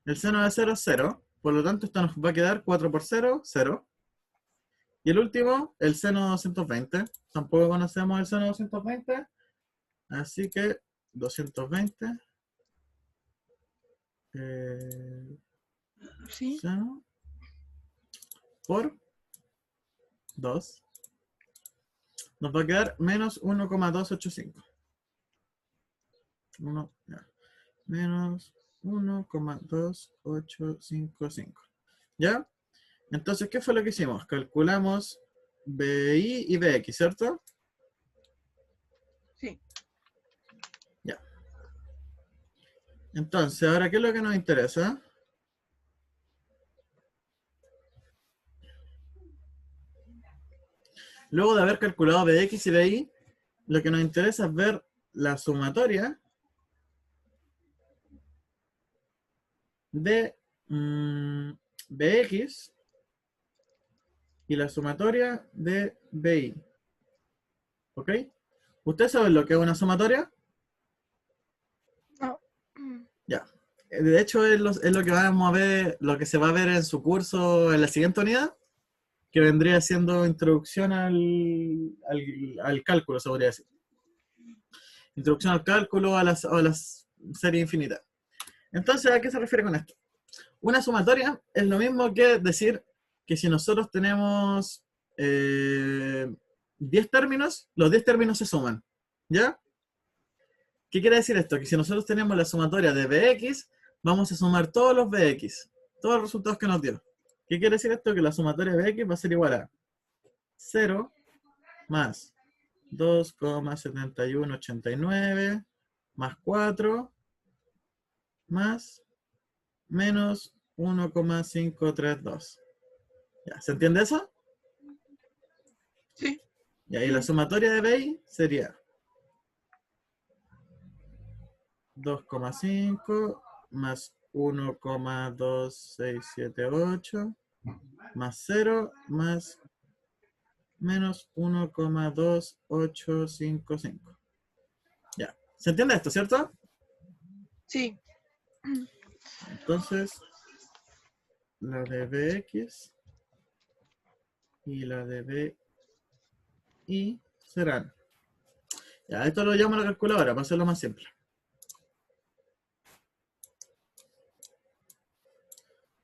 El seno de 0 es 0, por lo tanto esto nos va a quedar 4 por 0, 0. Y el último, el seno de 220. Tampoco conocemos el seno de 220, así que 220 Sí. seno por 2 nos va a quedar menos 1,285. Menos 1,2855. ¿Ya? Entonces, ¿qué fue lo que hicimos? Calculamos BI y BX, ¿cierto? Sí. Ya. Entonces, ahora, ¿qué es lo que nos interesa? Luego de haber calculado BX y BI, lo que nos interesa es ver la sumatoria de BX y la sumatoria de BI. ¿Ok? ¿Ustedes saben lo que es una sumatoria? No. Ya. De hecho, es lo que vamos a ver, lo que se va a ver en su curso en la siguiente unidad, que vendría siendo introducción al cálculo, se podría decir. Introducción al cálculo, a las series infinitas. Entonces, ¿a qué se refiere con esto? Una sumatoria es lo mismo que decir que si nosotros tenemos 10 términos, los 10 términos se suman. ¿Ya? ¿Qué quiere decir esto? Que si nosotros tenemos la sumatoria de Bx, vamos a sumar todos los Bx, todos los resultados que nos dio. ¿Qué quiere decir esto? Que la sumatoria de Bx va a ser igual a 0 más 2,7189 más 4 más menos 1,532. ¿Ya? ¿Se entiende eso? Sí. Y ahí la sumatoria de BI sería 2,5 más 1,2678 más 0 más menos 1,2855. Ya. ¿Se entiende esto, cierto? Sí. Entonces, la de Bx y la de BI serán. Ya, esto lo llamo la calculadora para hacerlo más simple.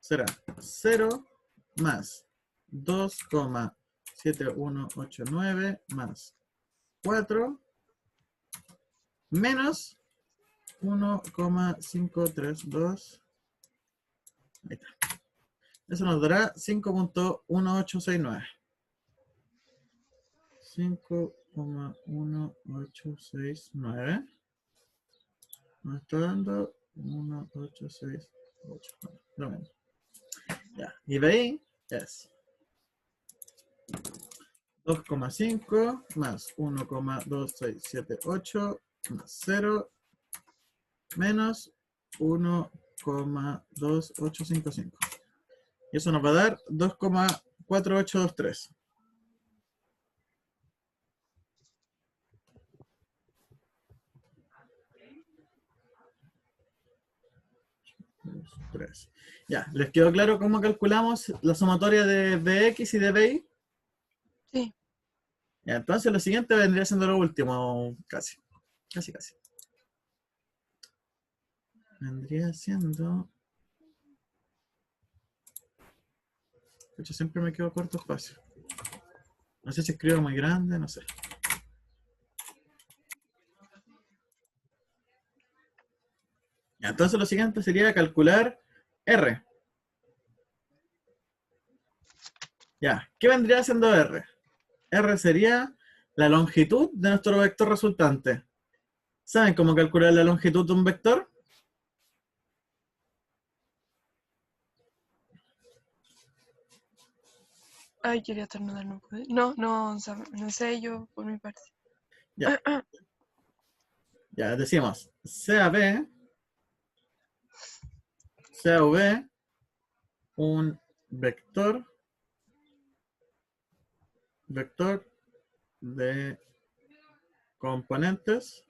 Será 0 más 2,7189 más 4 menos 1,532 Ahí está. Eso nos dará 5.1869. 5,1869. Nos está dando 1868. Bueno, lo mismo. Ya. Y BI es 2,5 más 1,2678 más 0 menos 1,2855. Y eso nos va a dar 2,4823. Ya, ¿les quedó claro cómo calculamos la sumatoria de Bx y de Bi? Sí. Ya, entonces lo siguiente vendría siendo lo último, casi. Casi. Vendría siendo... De hecho, siempre me quedo corto espacio. No sé si escribo muy grande, no sé. Ya, entonces lo siguiente sería calcular R. Ya, ¿qué vendría siendo R? R sería la longitud de nuestro vector resultante. ¿Saben cómo calcular la longitud de un vector? Ay, quería estornudar, no pude. No sé yo por mi parte. Ya, ya decimos CAB, CAV, un vector de componentes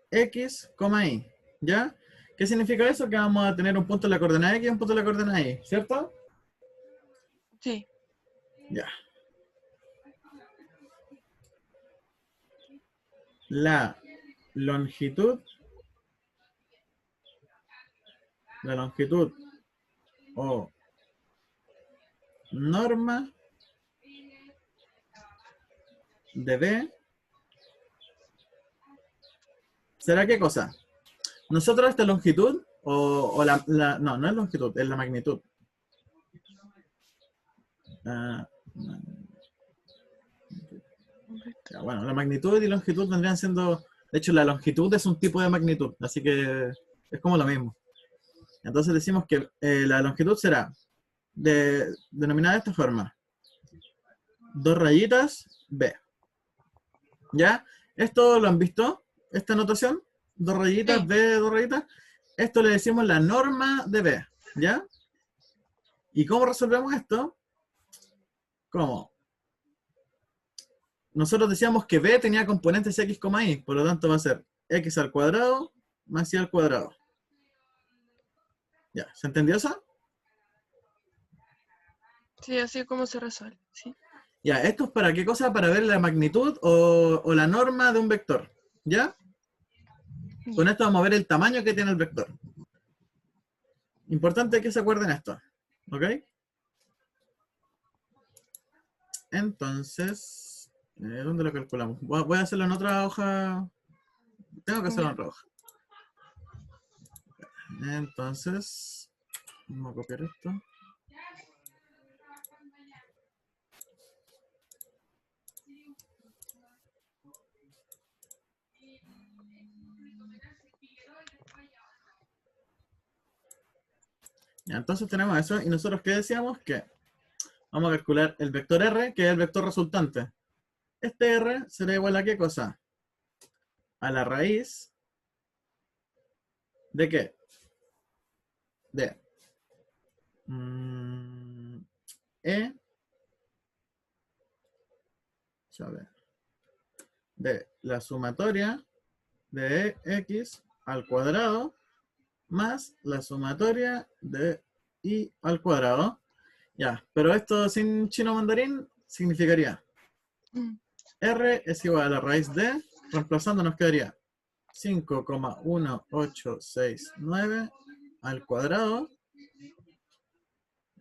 X, Y, ¿ya? ¿Qué significa eso? Que vamos a tener un punto en la coordenada X y un punto en la coordenada Y, ¿cierto? Sí. Ya. La longitud o norma de B será ¿qué cosa? Nosotros esta longitud, no, no es longitud, es la magnitud. Ah, ya, bueno, la magnitud y longitud vendrían siendo... De hecho, la longitud es un tipo de magnitud, así que es como lo mismo. Entonces decimos que la longitud será denominada de esta forma. 2 rayitas B. ¿Ya? ¿Esto lo han visto? ¿Esta notación? 2 rayitas Sí. B, 2 rayitas. Esto le decimos la norma de B. ¿Ya? ¿Y cómo resolvemos esto? ¿Cómo? Nosotros decíamos que B tenía componentes X, Y, por lo tanto va a ser X al cuadrado más Y al cuadrado. ¿Ya? ¿Se entendió eso? Sí, así es como se resuelve. Sí. Ya, ¿esto es para qué cosa? Para ver la magnitud o la norma de un vector. ¿Ya? Con Ya. esto vamos a ver el tamaño que tiene el vector. Importante que se acuerden esto. ¿Ok? Entonces, ¿dónde lo calculamos? Voy a hacerlo en otra hoja. Tengo que hacerlo en Ya. otra hoja. Entonces, vamos a copiar esto. Ya, entonces tenemos eso. ¿Y nosotros qué decíamos? Que vamos a calcular el vector R, que es el vector resultante. Este R será igual a ¿qué cosa? A la raíz ¿de qué? De E, a ver, de la sumatoria de X al cuadrado más la sumatoria de Y al cuadrado. Ya, pero esto sin chino mandarín significaría Mm. R es igual a la raíz de, reemplazando nos quedaría 5,1869 al cuadrado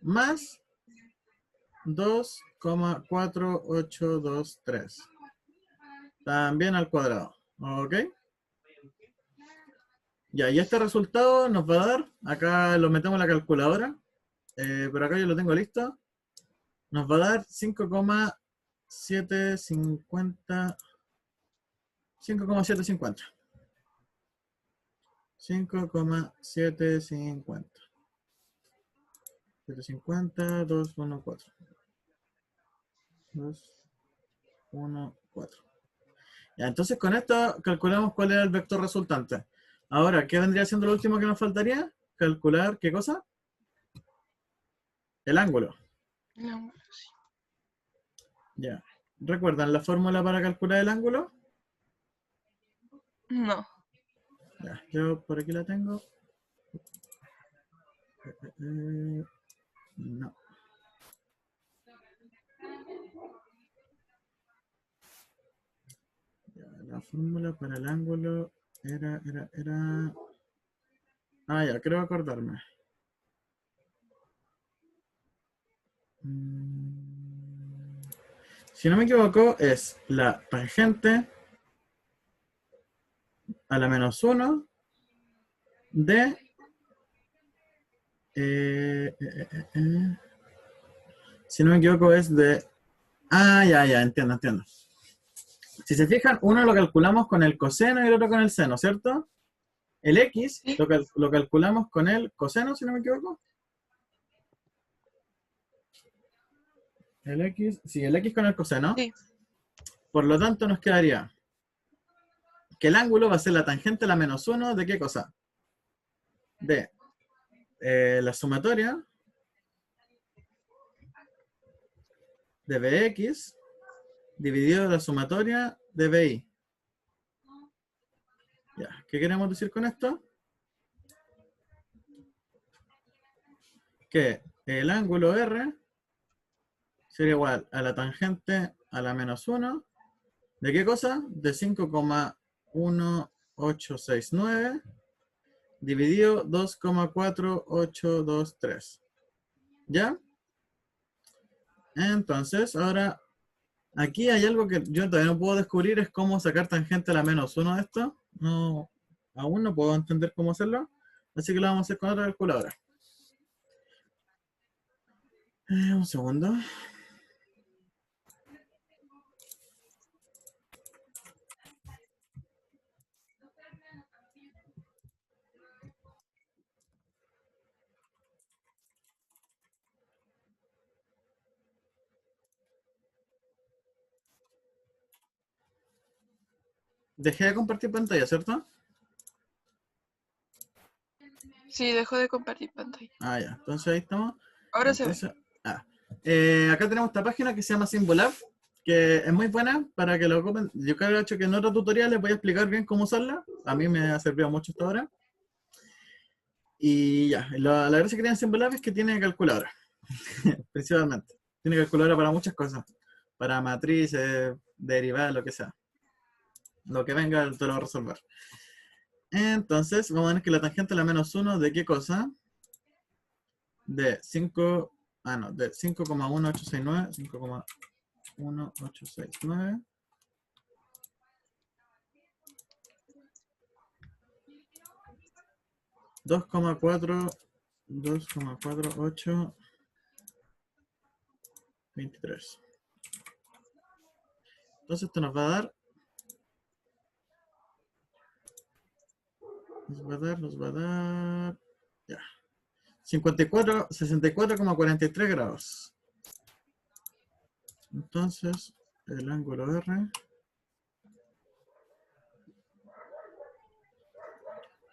más 2,4823 también al cuadrado. ¿Ok? Ya, y este resultado nos va a dar, acá lo metemos en la calculadora, pero acá yo lo tengo listo, nos va a dar 5,750, 5,750. 5,750. 750, 214. 214. Ya, entonces con esto calculamos cuál era el vector resultante. Ahora, ¿qué vendría siendo lo último que nos faltaría? Calcular, ¿qué cosa? El ángulo. No, sí. Ya. ¿Recuerdan la fórmula para calcular el ángulo? No. Ya, yo por aquí la tengo. No. Ya, la fórmula para el ángulo era... Ah, ya, creo acordarme. Si no me equivoco, es la tangente a la menos 1 de... si no me equivoco es de... Ah, ya, entiendo. Si se fijan, uno lo calculamos con el coseno y el otro con el seno, ¿cierto? El X Sí. lo calculamos con el coseno, si no me equivoco. El X, sí, el X con el coseno. Sí. Por lo tanto, nos quedaría que el ángulo va a ser la tangente a la menos 1 de ¿qué cosa? De la sumatoria de Bx dividido la sumatoria de BI. Ya, ¿qué queremos decir con esto? Que el ángulo R sería igual a la tangente a la menos 1. ¿De qué cosa? De 5,1869 dividido 2,4823. ¿Ya? Entonces, ahora, aquí hay algo que yo todavía no puedo descubrir, es cómo sacar tangente a la menos 1 de esto. No, aún no puedo entender cómo hacerlo, así que lo vamos a hacer con otra calculadora. Un segundo. Dejé de compartir pantalla, ¿cierto? Sí, dejó de compartir pantalla. Ah, ya. Entonces ahí estamos. Ahora se ve. Entonces, acá tenemos esta página que se llama Symbolab, que es muy buena para que lo ocupen. Yo creo que en otro tutorial les voy a explicar bien cómo usarla. A mí me ha servido mucho hasta ahora. Y ya, la gracia que tiene Symbolab es que tiene calculadora, principalmente. Tiene calculadora para muchas cosas. Para matrices, derivadas, lo que sea. Lo que venga te lo va a resolver. Entonces, vamos a ver que la tangente a la menos 1 de qué cosa? De 5... de 5,1869. 5,1869. Dos coma cuatro 2,4823. Entonces esto nos va a dar. Nos va a dar. Ya. 64,43 grados. Entonces, el ángulo R.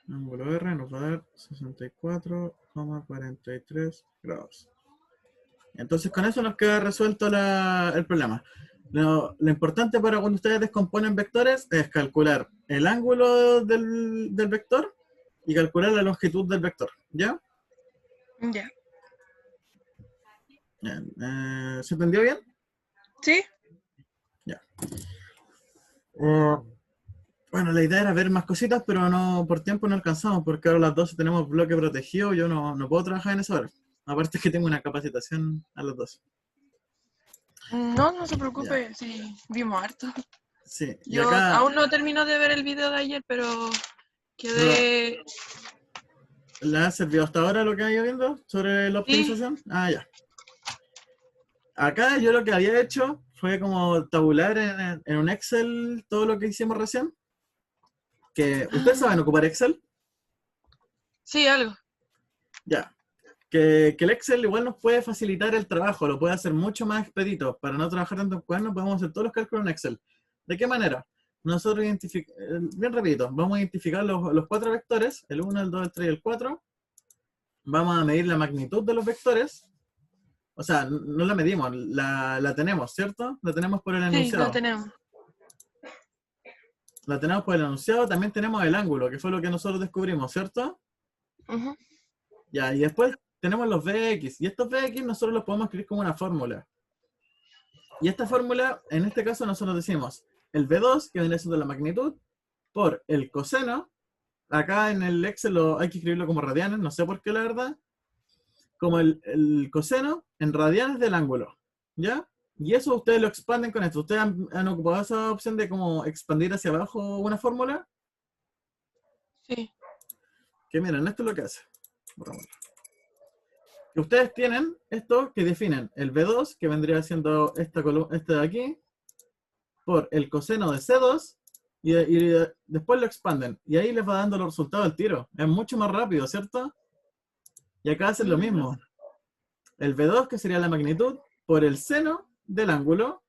Ángulo R nos va a dar 64,43 grados. Entonces con eso nos queda resuelto el problema. Lo importante para cuando ustedes descomponen vectores es calcular el ángulo del vector y calcular la longitud del vector. ¿Ya? Ya. Bien. ¿Se entendió bien? ¿Sí? Ya. Bueno, la idea era ver más cositas, pero no por tiempo no alcanzamos, porque ahora a las 12 tenemos bloque protegido, yo no puedo trabajar en esa hora. Aparte es que tengo una capacitación a las 12. No se preocupe, sí, vimos harto. Sí, y Yo acá... aún no termino de ver el video de ayer, pero Quedé... ¿Le ha servido hasta ahora lo que ha ido viendo sobre la optimización? Ah, ya. Acá yo lo que había hecho fue como tabular en un Excel todo lo que hicimos recién. Que ustedes saben ocupar Excel. Sí, algo. Ya. Que el Excel igual nos puede facilitar el trabajo, lo puede hacer mucho más expedito. Para no trabajar tanto en cuadernos, podemos hacer todos los cálculos en Excel. ¿De qué manera? Nosotros bien rapidito, vamos a identificar los 4 vectores, el 1, el 2, el 3 y el 4. Vamos a medir la magnitud de los vectores. O sea, no la medimos, la tenemos, ¿cierto? La tenemos por el Sí, lo enunciado. tenemos. La tenemos por el enunciado, también tenemos el ángulo, que fue lo que nosotros descubrimos, ¿cierto? Ujú. Ya, y después tenemos los Vx, y estos Vx nosotros los podemos escribir como una fórmula. Y esta fórmula, en este caso nosotros decimos el V2, que viene siendo la magnitud, por el coseno. Acá en el Excel hay que escribirlo como radianes, no sé por qué la verdad. Como el coseno en radianes del ángulo, ¿ya? Y eso ustedes lo expanden con esto. ¿Ustedes han ocupado esa opción de como expandir hacia abajo una fórmula? Sí. Que miren, esto es lo que hace. Borrémoslo. Que ustedes tienen esto que definen el V2, que vendría siendo esta de aquí, por el coseno de C2, y después lo expanden. Y ahí les va dando los resultados al tiro. Es mucho más rápido, ¿cierto? Y acá hacen lo mismo. El V2, que sería la magnitud, por el seno del ángulo,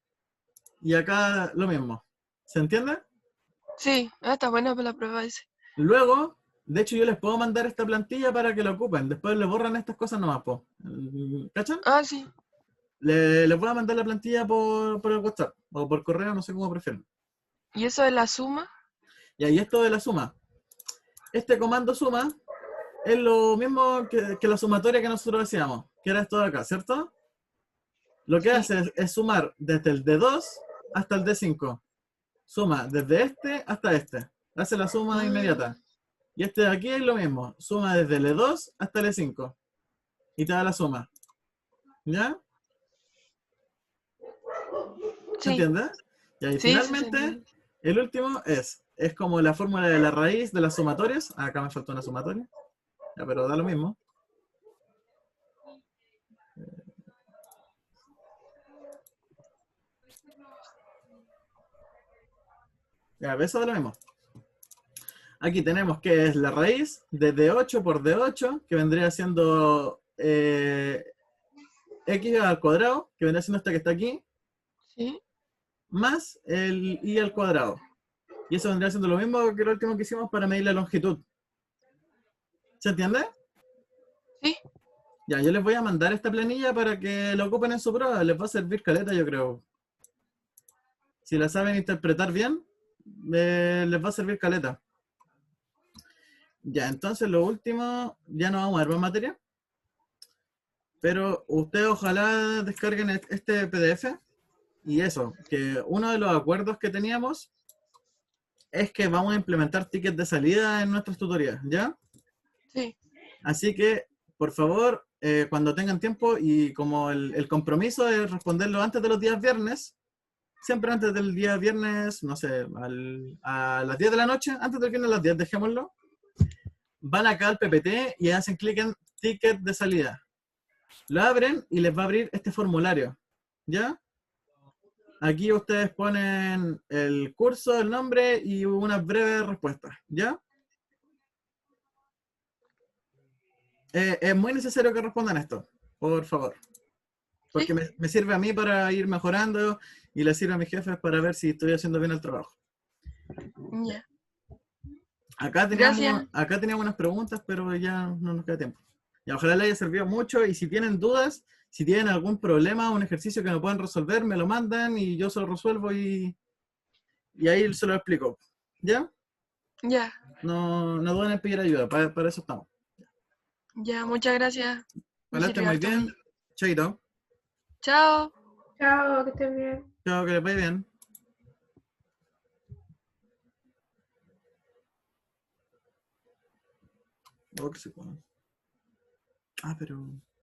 y acá lo mismo. ¿Se entiende? Sí, está buena para la prueba ese. Luego, de hecho, yo les puedo mandar esta plantilla para que la ocupen. Después le borran estas cosas nomás, po. ¿Cachan? Ah, sí. Les voy a mandar la plantilla por el WhatsApp o por correo, no sé cómo prefieren. ¿Y eso de la suma? Y ahí esto de la suma. Este comando suma es lo mismo que la sumatoria que nosotros hacíamos, que era esto de acá, ¿cierto? Lo que Sí. hace es sumar desde el D2 hasta el D5. Suma desde este hasta este. Hace la suma inmediata. Y este de aquí es lo mismo. Suma desde el E2 hasta el E5. Y te da la suma. ¿Ya? ¿Se Sí. entiende? Y ahí Sí, sí, finalmente, el último es como la fórmula de la raíz de las sumatorias. Acá me faltó una sumatoria. Ya, pero da lo mismo. Ya, eso da lo mismo. Aquí tenemos que es la raíz de D8 por D8, que vendría siendo X al cuadrado, que vendría siendo esta que está aquí, Sí. más el Y al cuadrado. Y eso vendría siendo lo mismo que lo último que hicimos para medir la longitud. ¿Se entiende? Sí. Ya, yo les voy a mandar esta planilla para que la ocupen en su prueba. Les va a servir caleta, yo creo. Si la saben interpretar bien, les va a servir caleta. Ya, entonces lo último, ya no vamos a ver más materia. Pero ustedes ojalá descarguen este PDF. Y eso, que uno de los acuerdos que teníamos es que vamos a implementar tickets de salida en nuestras tutorías, ¿ya? Sí. Así que, por favor, cuando tengan tiempo y como el compromiso es responderlo antes de los días viernes, siempre antes del día viernes, no sé, a las 10 de la noche, antes del viernes a las 10, dejémoslo, van acá al PPT y hacen clic en ticket de salida. Lo abren y les va a abrir este formulario, ¿ya? Aquí ustedes ponen el curso, el nombre y unas breves respuestas, ¿ya? Es muy necesario que respondan esto, por favor. Porque Sí. me sirve a mí para ir mejorando y le sirve a mis jefes para ver si estoy haciendo bien el trabajo. Ya. Acá Gracias. teníamos unas preguntas, pero ya no nos queda tiempo. Y ojalá les haya servido mucho y si tienen dudas, si tienen algún problema, un ejercicio que no puedan resolver, me lo mandan y yo se lo resuelvo y ahí se lo explico. ¿Ya? Ya. No duden en pedir ayuda, para eso estamos. Ya, muchas gracias. Me Ojalá estén sirvió muy harto a mí. bien. Chaito. Chao. Chao, que estés bien. Chao, que les vaya bien. Oh, que se puede. Ah, pero...